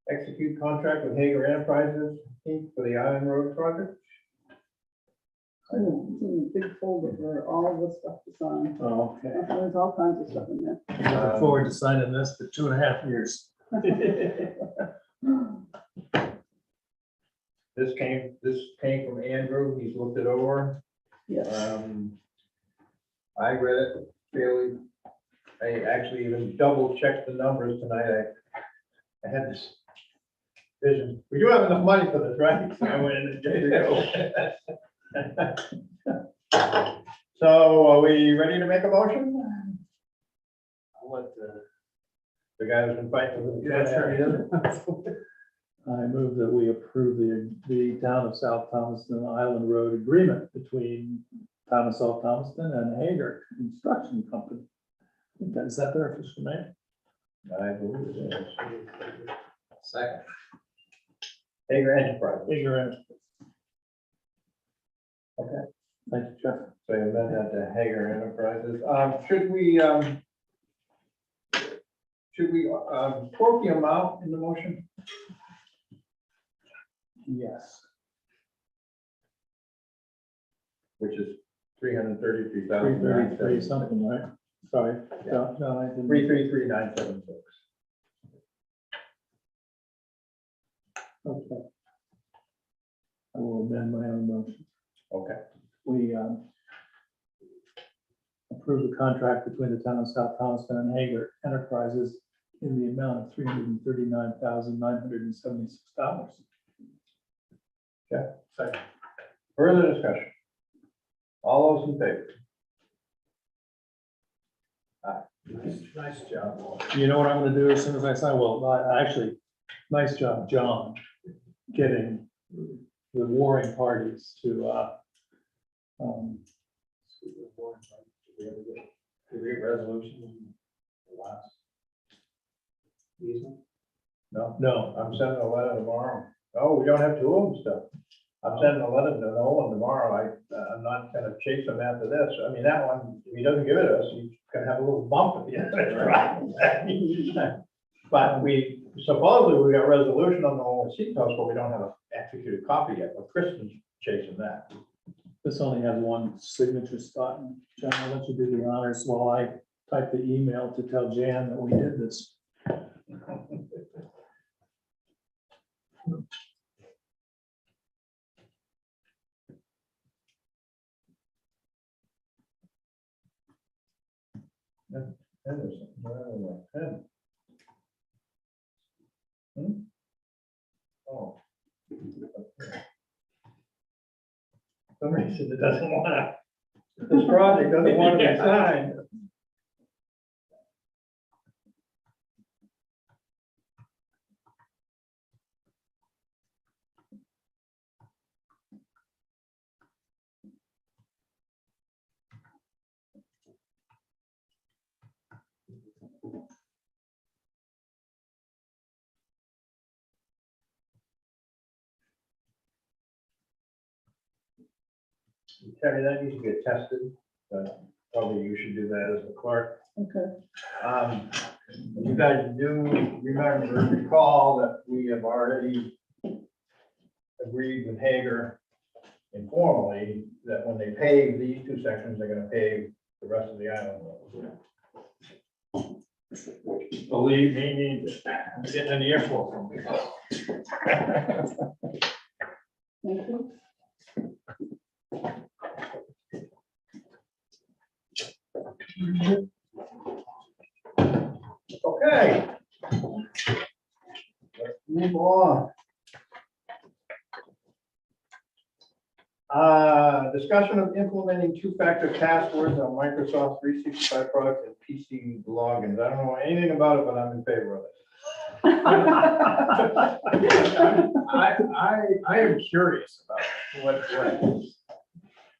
Execute contract with Hager Enterprises Inc. for the Island Road project. It's in the big folder for all the stuff to sign. Oh, okay. There's all kinds of stuff in there. Looking forward to signing this for 2.5 years. This came from Andrew, he's looked it over. Yes. I read it fairly, I actually even double checked the numbers tonight. I had this vision. We do have enough money for this, right? So I went in and gave it. So are we ready to make a motion? I'll let The guy who's been fighting with the. I move that we approve the town of South Thomaston Island Road agreement between town of South Thomaston and Hager Construction Company. Is that their official name? I believe it is. second. Hager Enterprise. Hager Enterprise. Okay. Thank you, Jeff. So you amend that to Hager Enterprises. Should we quote the amount in the motion? Yes. Which is 333,000. 333 something, right? Sorry. Yeah. John, I didn't. 333,976. Okay. I will amend my own motion. Okay. We approve the contract between the town of South Thomaston and Hager Enterprises in the amount of $339,976. Okay, second. Further discussion? All those in favor? Nice job. You know what I'm gonna do as soon as I sign? Well, actually, nice job, John, getting the warring parties to, Did we get resolution last? Easement? No, I'm sending a letter tomorrow. Oh, we don't have two of them still. I'm sending a letter to Nolan tomorrow. I'm not gonna chase him after this. I mean, that one, if he doesn't give it to us, he's gonna have a little bump at the end of it. But we supposedly we got resolution on the whole seat post, but we don't have an executed copy yet. But Kristen's chasing that. this only has one signature spot. And John, I'll let you do the honors while I type the email to tell Jan that we did this. Henderson, Pen. Oh. For some reason it doesn't want to, this project doesn't want to be signed. Terry, that needs to get tested, but probably you should do that as the clerk. Okay. You guys do recall that we have already agreed with Hager informally that when they pave these two sections, they're gonna pave the rest of the island. Believe me, means I'm getting an earful from me. Thank you. Okay. Let's move on. Discussion of implementing two-factor passwords on Microsoft 365 products and PC logins. I don't know anything about it, but I'm in favor of it. I am curious about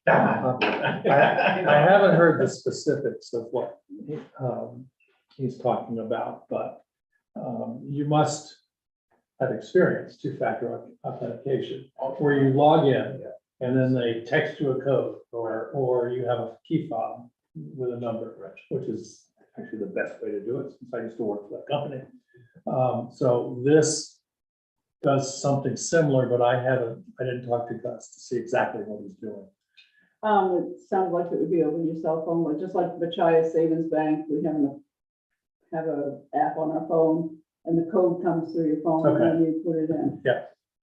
I haven't heard the specifics of what he's talking about, but you must have experienced two-factor authentication, where you log in and then they text you a code, or you have a key fob with a number, which is actually the best way to do it, since I used to work for that company. So this does something similar, but I didn't talk to Gus to see exactly what he's doing. It sounds like it would be over your cell phone, like just like Bachaya Savings Bank, we have a app on our phone and the code comes through your phone and then you put it in.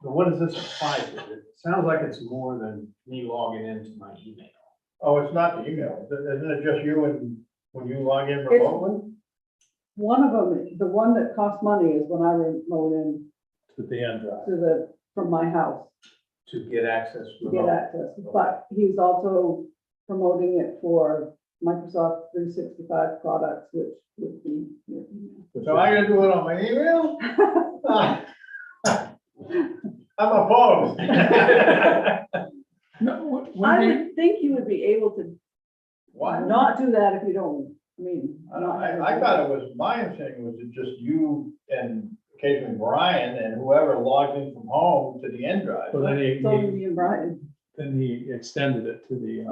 But what does this apply to? It sounds like it's more than me logging into my email. Oh, it's not the email. Isn't it just you and when you log in remotely? One of them, the one that costs money is when I remote in To the end drive. from my house To get access. to get access. But he's also promoting it for Microsoft 365 products, which would be your email. So I gotta do it on my email? I'm opposed. No, I would think you would be able to Why? not do that if you don't, I mean. not have I thought it was, my understanding was it just you and occasionally Brian and whoever logs in from home to the end drive. Well, then It's only me and Brian. then he extended it to the,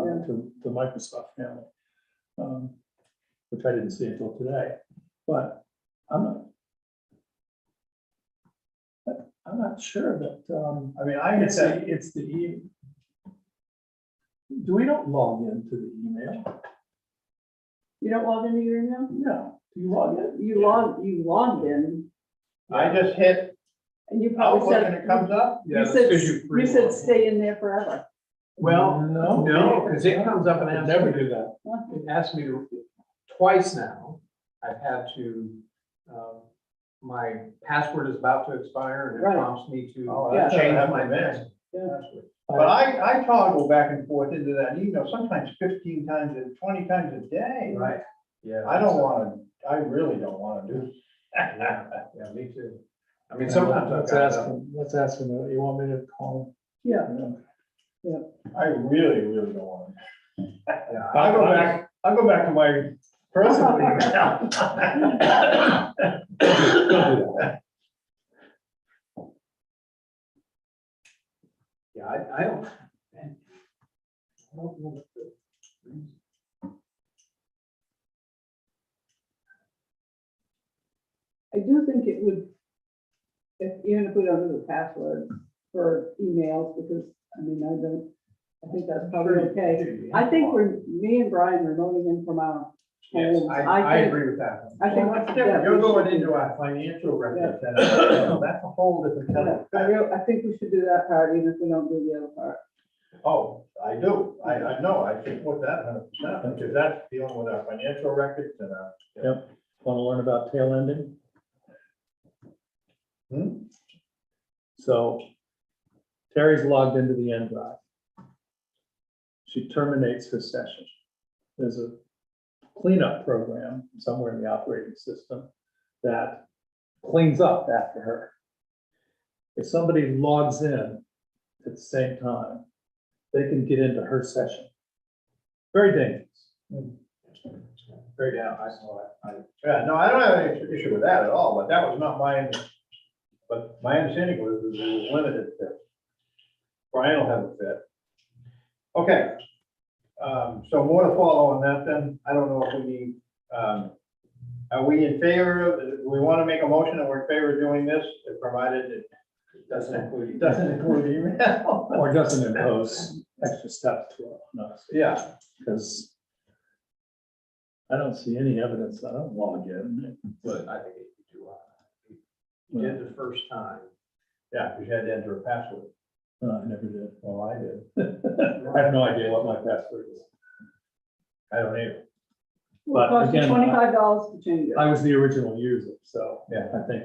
to Microsoft family. Which I didn't see until today, but I'm not sure that, I mean, I get that. it's the do we don't log into the email? You don't log into your email? No, do you log in? You logged in I just hit and you probably Outlook and said, it comes up. you said stay in there forever. Well, No. no, because it comes up and I'd asks never me, do that. it asks me to, twice now, I've had to, my password is about to expire and it Right. prompts me to Oh, Yeah. change that's my what I meant. password. Yeah. But I toggle back and forth into that email, sometimes 15 times, 20 times a day. Right, yeah. I really don't wanna do. Yeah, me too. I mean, sometimes I've Let's got ask him, you want me to call Yeah. him? I really, really don't want to. Yeah, I'll go back to my personal email. Don't do that. yeah, I don't. I don't know what the reason. I do think it would, even if we don't do the password for emails, because, I mean, I think that's probably okay. I think me and Brian are loading in from our Yes, homes. I think- agree with that. I think Well, that's that's different. You're we going should do into that. our financial records, and that's a whole different Yeah, kind I think we should do that part, even if we don't do the other part. Oh, I do. I know. I support that 100%, because that's dealing with our financial records and our. Yep. Want to learn about tail ending? Hmm? So Terry's logged into the end drive. She terminates her session. There's a cleanup program somewhere in the operating system that cleans up after her. If somebody logs in at the same time, they can get into her session. Very dangerous. Very down. I saw it. Yeah, no, I don't have any issue with that at all, but that was not but my understanding was that it was limited fit. Brian will have a fit. Okay. So more to follow on that then. I don't know if we need, are we in favor of, do we want to make a motion that we're in favor of doing this, provided Doesn't include. doesn't include email. Or doesn't impose extra steps to us, Yeah, because I don't see any evidence, I don't log in. But I think if you do, you did the first time. yeah, because you had to enter a password. I never did. Well, I did. I have no idea what my password is. I don't either. Well, it costs you again, $25 to change it. I was the original user, so Yeah. I think.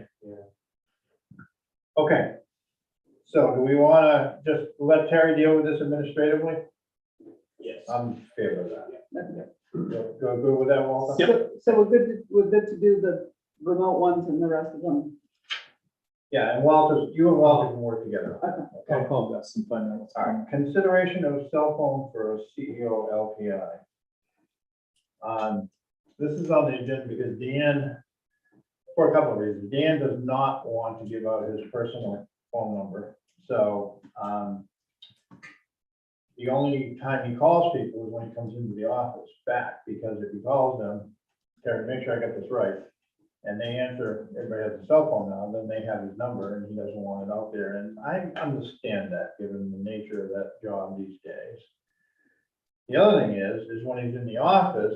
Okay. So do we want to just let Terry deal with this administratively? Yes. I'm in favor of that. Go good with that, Walter? Yep. So we're good to do the remote ones and the rest of them. Yeah, and Walter, you and Walter can work together. I'll call Gus and find out what's All going on. right, consideration of cell phone for CEO LPI. This is on the agenda because Dan, for a couple of reasons, Dan does not want to give out his personal phone number. So, the only time he calls people is when he comes into the office back, because if he calls them, Terry, make sure I got this right, and they answer, everybody has a cell phone now, then they have his number and he doesn't want it out there. And I understand that, given the nature of that job these days. The other thing is when he's in the office,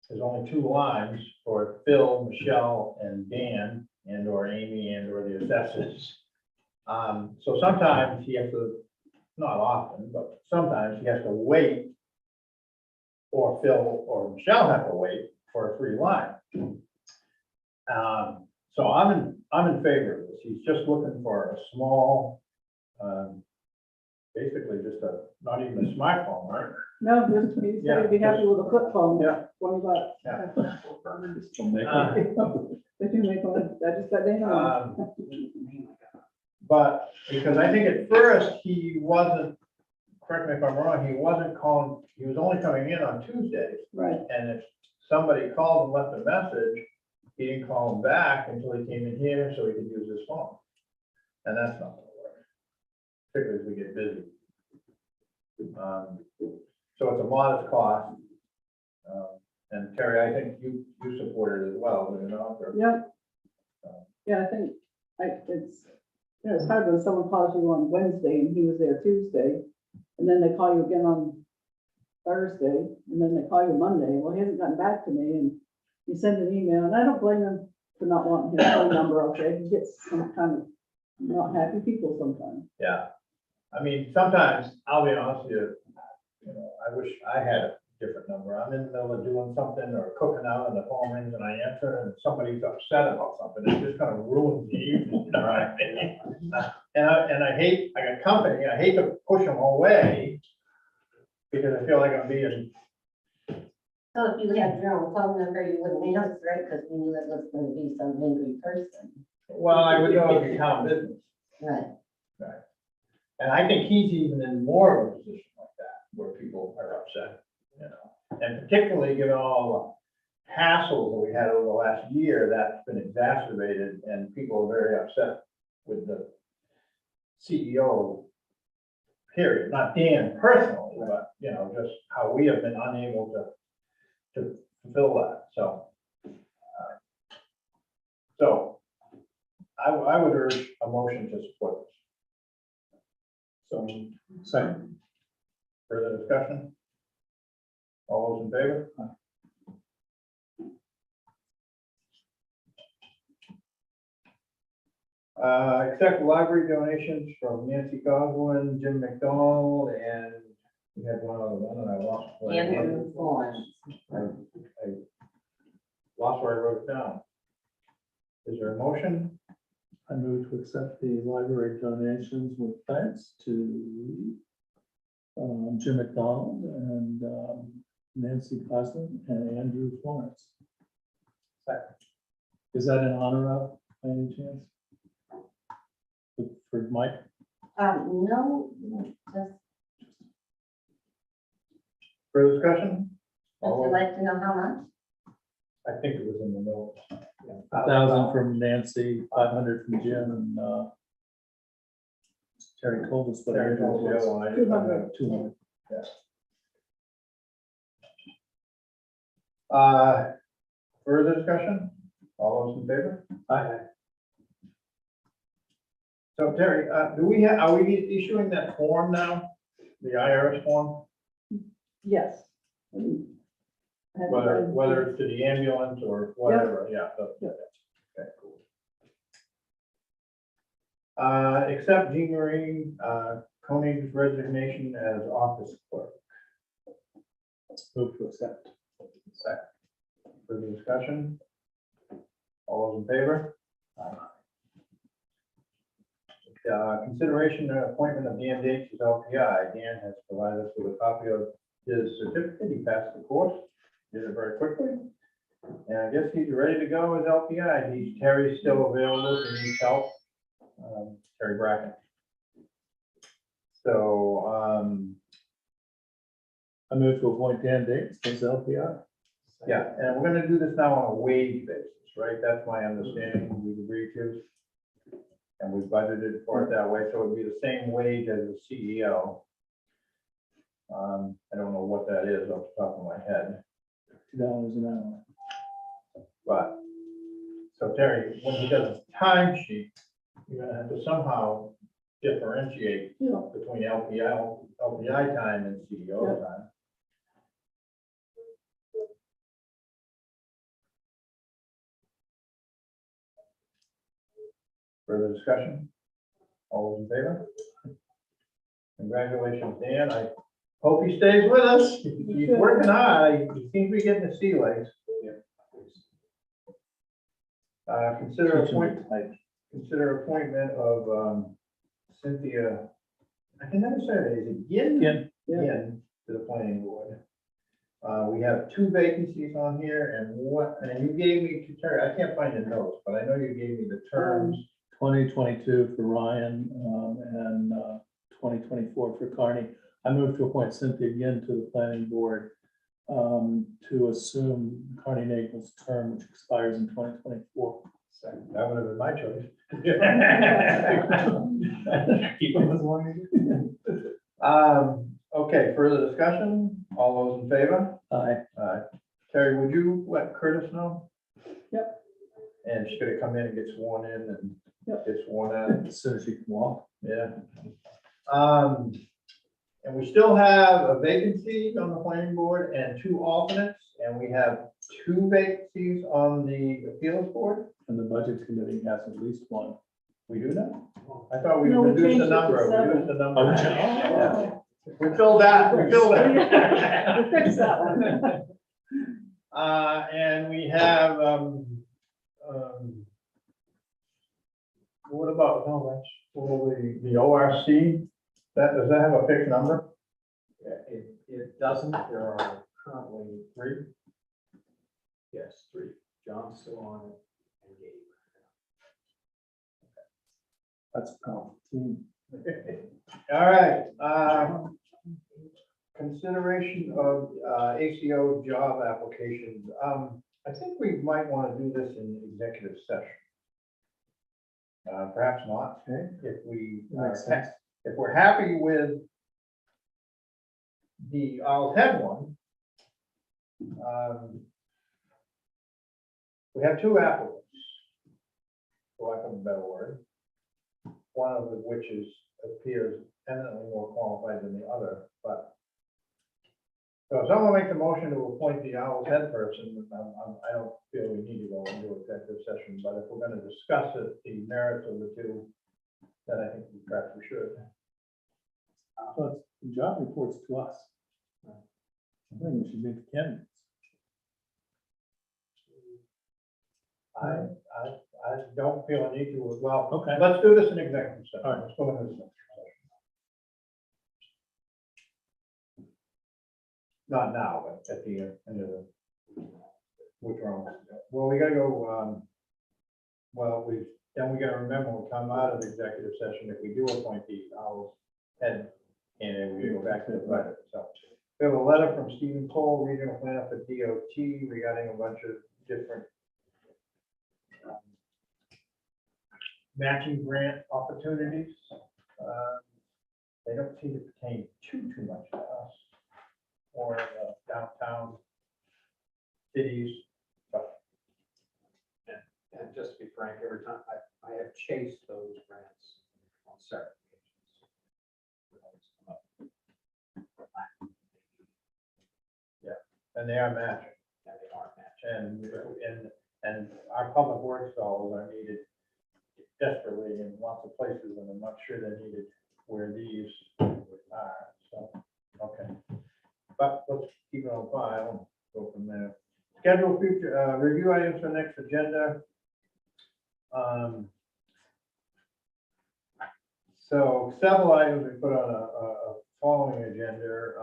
there's only 2 lines for Phil, Michelle, and Dan, and or Amy, and or the assessors. So sometimes he has to, not often, but sometimes he has to wait, or Phil or Michelle have to wait for a free line. So I'm in favor of this. He's just looking for a small, basically just a, not even a smartphone, right? No, just, he said he'd be happy with a flip phone. Yeah. $20. Yeah. Don't make it. They do make one, I just got their name. But, because I think at first he wasn't, correct me if I'm wrong, he wasn't calling, he was only coming in on Tuesdays. Right, And if somebody called and left a message, he didn't call him back until he came in here so he could use his phone. And that's not gonna work, particularly as we get busy. So it's a modest cost. And Terry, I think you support it as well, do you know? Or- yeah. Yeah, I think, it's hard when someone calls you on Wednesday and he was there Tuesday, and then they call you again on Thursday, and then they call you Monday, well, he hasn't gotten back to me, and you send an email, and I don't blame him for not wanting his phone number out there, he gets some kind of not happy people sometimes. Yeah, I mean, sometimes, I'll be honest with you, I wish I had a different number. I'm in the middle of doing something or cooking out and the phone rings and I answer and somebody's upset about something. It just kind of ruins the evening, you know what I mean? And I hate, I got company, I hate to push them away because I feel like I'm being, So if you had your own phone number, you wouldn't answer it because we knew it was going to be some angry person. well, I would know it's a town business. Right. And I think he's even in more of a position like that, where people are upset, and particularly given all the hassles that we had over the last year, that's been exacerbated, and people are very upset with the CEO, period, not Dan personally, but, just how we have been unable to fulfill that, so. I would urge a motion to support this. So, second. Further discussion? All those in favor? Accept library donations from Nancy Goslin, Jim McDonald, and we had one other one, and I lost. Andrew Florence. I lost where I wrote it down. Is there a motion? I move to accept the library donations with thanks to Jim McDonald and Nancy Goslin and Andrew Florence. Second. Is that in honor of, by any chance? For Mike? No, just, Further discussion? would you like to know how much? I think it was in the notes. 1,000 from Nancy, 500 from Jim, and Terry told us what Terry Andrew told the other was. one, I didn't know. 200. Further discussion? All those in favor? Aye. So Terry, are we issuing that form now? The IRS form, Yes. whether it's to the ambulance or whatever, yeah. Yep. Okay, cool. Accept Jean Marie, Koenig's resignation as office clerk. Move to accept. Second. Further discussion? All those in favor? Consideration and appointment of Dan Dates as LPI. Dan has provided us with a copy of his certificate. He passed the course, did it very quickly. And I guess he's ready to go as LPI. Terry's still available if he needs help. Terry Bracken. So, I move to appoint Dan Dates as LPR. yeah, and we're gonna do this now on a wage basis, right? That's my understanding. We've agreed to. And we budgeted for it that way, so it'd be the same wage as the CEO. I don't know what that is off the top of my head, $2 an hour. but, so Terry, when he does a timesheet, you're gonna have to somehow differentiate Yeah. between LPI time and CEO Yeah. time. Further discussion? All those in favor? Congratulations, Dan. I hope he stays with us. He's working hard. He seems to be getting the sea legs. Consider appointment of Cynthia, I can never say it, is it Yin? Yin. Yin to the planning board. We have 2 vacancies on here and you gave me, Terry, I can't find the notes, but I know you gave me the terms. 2022 for Ryan, and 2024 for Carney. I move to appoint Cynthia again to the planning board to assume Carney Nagel's term, which expires in 2024. Second, that would have been my choice. Keep them as long as Okay, further discussion? All those in favor? Aye. Terry, would you let Curtis know? Yep. And she's gonna come in and get sworn in and Yep. get sworn out. As soon as you can walk. Yeah. And we still have a vacancy on the planning board and 2 alternates, and we have 2 vacancies on the appeals board. And the budget committee has at least one. We do now? I thought we No, we reduced changed the it to number. We 7. reduced the number. Oh, Yeah. We filled that, we filled that. We fixed that one. And we have, what about, the ORC? Does that have a fixed number? It doesn't, there are currently 3. Yes, 3. John's still on it and Gabe. That's a powerful team. All right, consideration of ACO job applications. I think we might want to do this in executive session. Perhaps not, if we, Makes sense. if we're happy with the Isles Head one. We have 2 applicants, for lack of a better word. One of which appears eminently more qualified than the other, but. So if someone makes a motion to appoint the Owl's Head person, I don't feel we need to go into executive session, but if we're gonna discuss it, the merits of the 2, then I think perhaps we should. Well, the job reports to us. I think we should meet the candidates. I don't feel a need to, well, Okay. let's do this in executive session. All right. Let's go into executive session. Not now, but at the end of the, which one? Well, we gotta go, then we gotta remember, when we come out of executive session, if we do appoint the Owl's Head, and we go back to the budget, so. We have a letter from Stephen Cole, Regional Planner for DOT, regarding a bunch of different matching grant opportunities. They don't seem to pertain too much to us or downtown cities, but And just to be frank, every time I have chased those grants separate occasions. And they are matching. Yeah, they are matched. And our public works dollars are needed desperately in lots of places, and I'm not sure they're needed where these are, so, okay. But let's keep it on file and go from there. Schedule future, review items for next agenda. So several items we put on a following agenda.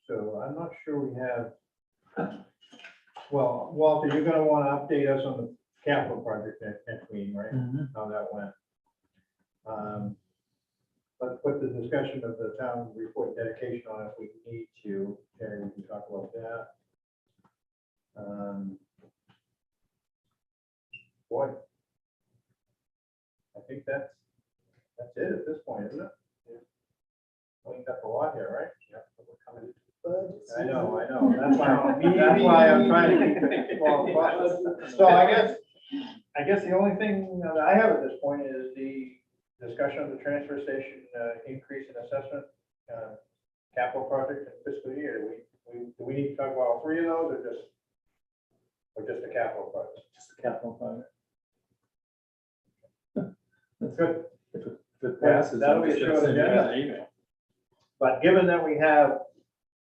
So I'm not sure we have, well, Walter, you're gonna want to update us on the capital project next meeting, right? How that went. Let's put the discussion of the town report dedication on if we need to. Terry, we can talk about that. Boy, I think that's it at this point, isn't it? Cleaned up a lot here, right? Yep. We're coming into the budget. I know. That's why I'm trying to keep it well. So I guess the only thing that I have at this point is the discussion of the transfer station increase in assessment capital project in fiscal year. Do we need to talk about all three of those or just the capital project? Just the capital project. That's good. If it passes, That'll I'm be a just gonna short send you agenda. an email. But given that we have,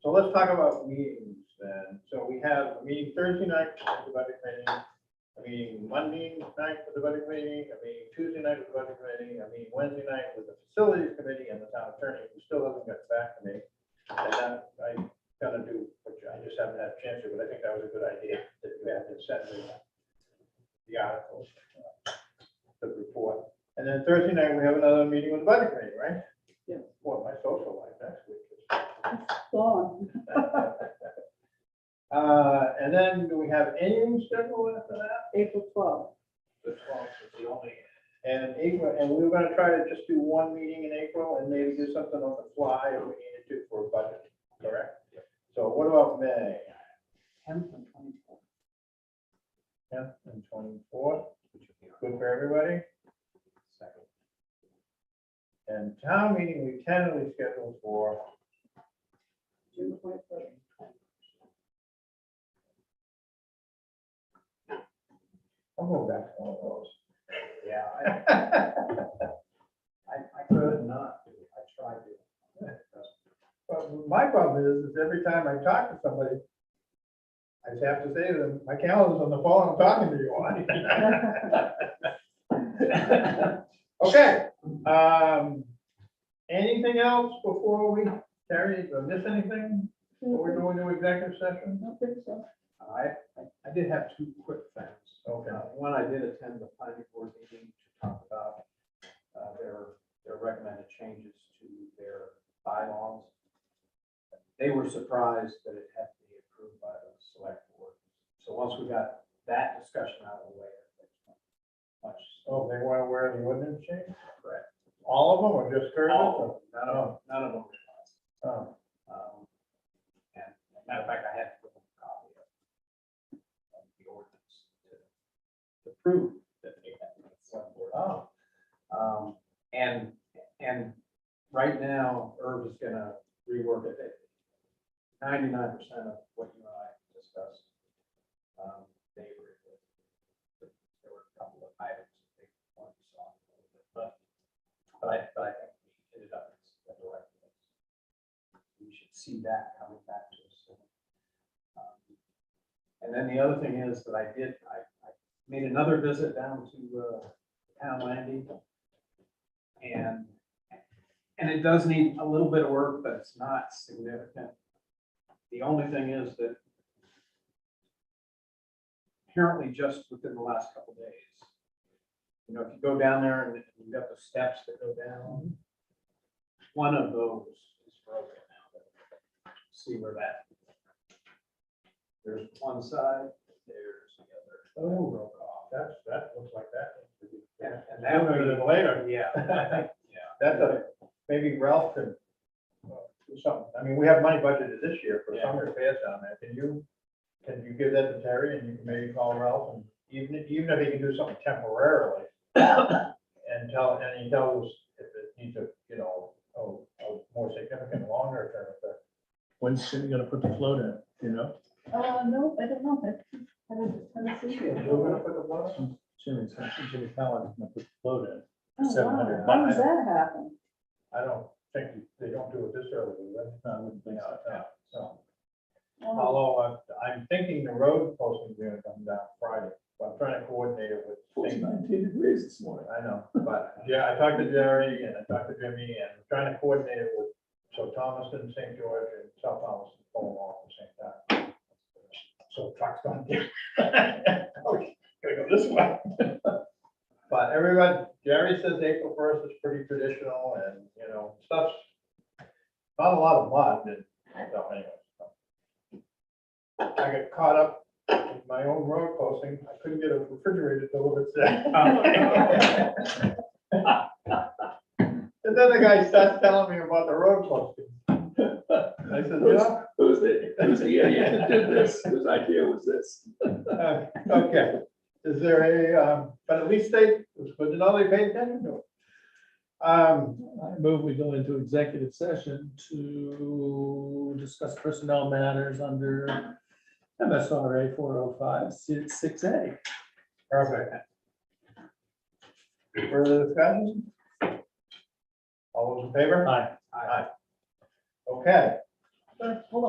so let's talk about meetings then. So we have a meeting Thursday night with the budget committee, a meeting Monday night with the budget committee, a meeting Tuesday night with the budget committee, a meeting Wednesday night with the facilities committee and the town attorney, who still hasn't got back to me. And that I'm gonna do, which I just haven't had a chance to, but I think that was a good idea that you had to set the articles, the report. And then Thursday night, we have another meeting with the budget committee, right? Yeah. Boy, my social life next week is. Gone. And then do we have any schedule after that? April 12th. The 12th is the only. And April, and we were gonna try to just do one meeting in April and maybe do something on the fly if we needed to for a budget, correct? So what about May? 10th and 24th. 10th and 24th, good for everybody? Second. And town meeting, we tentatively scheduled for June 23rd. I'll go back to one of those. Yeah, I could not do it. I tried to. But my problem is every time I talk to somebody, I just have to say to them, my calendar's on the phone, I'm talking to you on. Okay, anything else before we, Terry, did I miss anything? Before we're going to executive session? I don't think so. I did have two quick things. Okay. One, I did attend the planning board meeting to talk about their recommended changes to their bylaws. They were surprised that it had to be approved by the select board. So once we got that discussion out of the way, much. Oh, they weren't aware of the ordinance change? Correct. All of them or just Curtis? All of them, none of them. Oh, And matter of fact, I had to give them a copy of the ordinance to prove that they had the select board. oh, And right now, Irv is gonna rework it. 99% of what you and I discussed, they agreed with. There were a couple of items that they wanted to solve a little bit, but I think we ended up in the right place. We should see that coming back to us soon. And then the other thing is that I made another visit down to town landing. And it does need a little bit of work, but it's not significant. The only thing is that apparently just within the last couple of days, you know, if you go down there and you've got the steps that go down, one of those is broken now. See where that, there's one side, there's the other. oh, broke off. That looks like that. And that Sooner would than later. Yeah. That's maybe Ralph could do something. I mean, we have money budgeted this year for Yeah. summer repairs down there. Can you can you give that to Terry and you can maybe call Ralph and even if he can do something temporarily and he tells us if it needs a, you know, a more significant longer term effect. When's Jimmy gonna put the float in, you know? No, I don't know. I see We're gonna put the blood on. Jimmy Fallon's gonna put the float in. Oh, $700 wow. How does that happen? I don't think they don't do it this early, do they? I wouldn't think so. No, so. Wow. Although I'm thinking the road posting's gonna come down Friday, but I'm trying to coordinate it with. It's 19 degrees this morning. I know, but yeah, I talked to Jerry and I talked to Jimmy and I'm trying to coordinate it with, so Thomaston, St. George and South Thomaston go along at the same time. So trucks don't get. Gotta go this way. But everyone, Jerry says April 1st is pretty traditional and, you know, stuff's not a lot of mud and, so anyway. I got caught up with my own road posting. I couldn't get a refrigerator delivered today. And then the guy starts telling me about the road posting. I said, yeah. Who's the idiot that did this? Whose idea was this? Okay, is there a, but at least it was good to know they paid attention to it. I move we go into executive session to discuss personnel matters under MSRA 405(6)(a). Perfect. Further discussion? All those in favor? Aye. Aye. Okay. Hold on.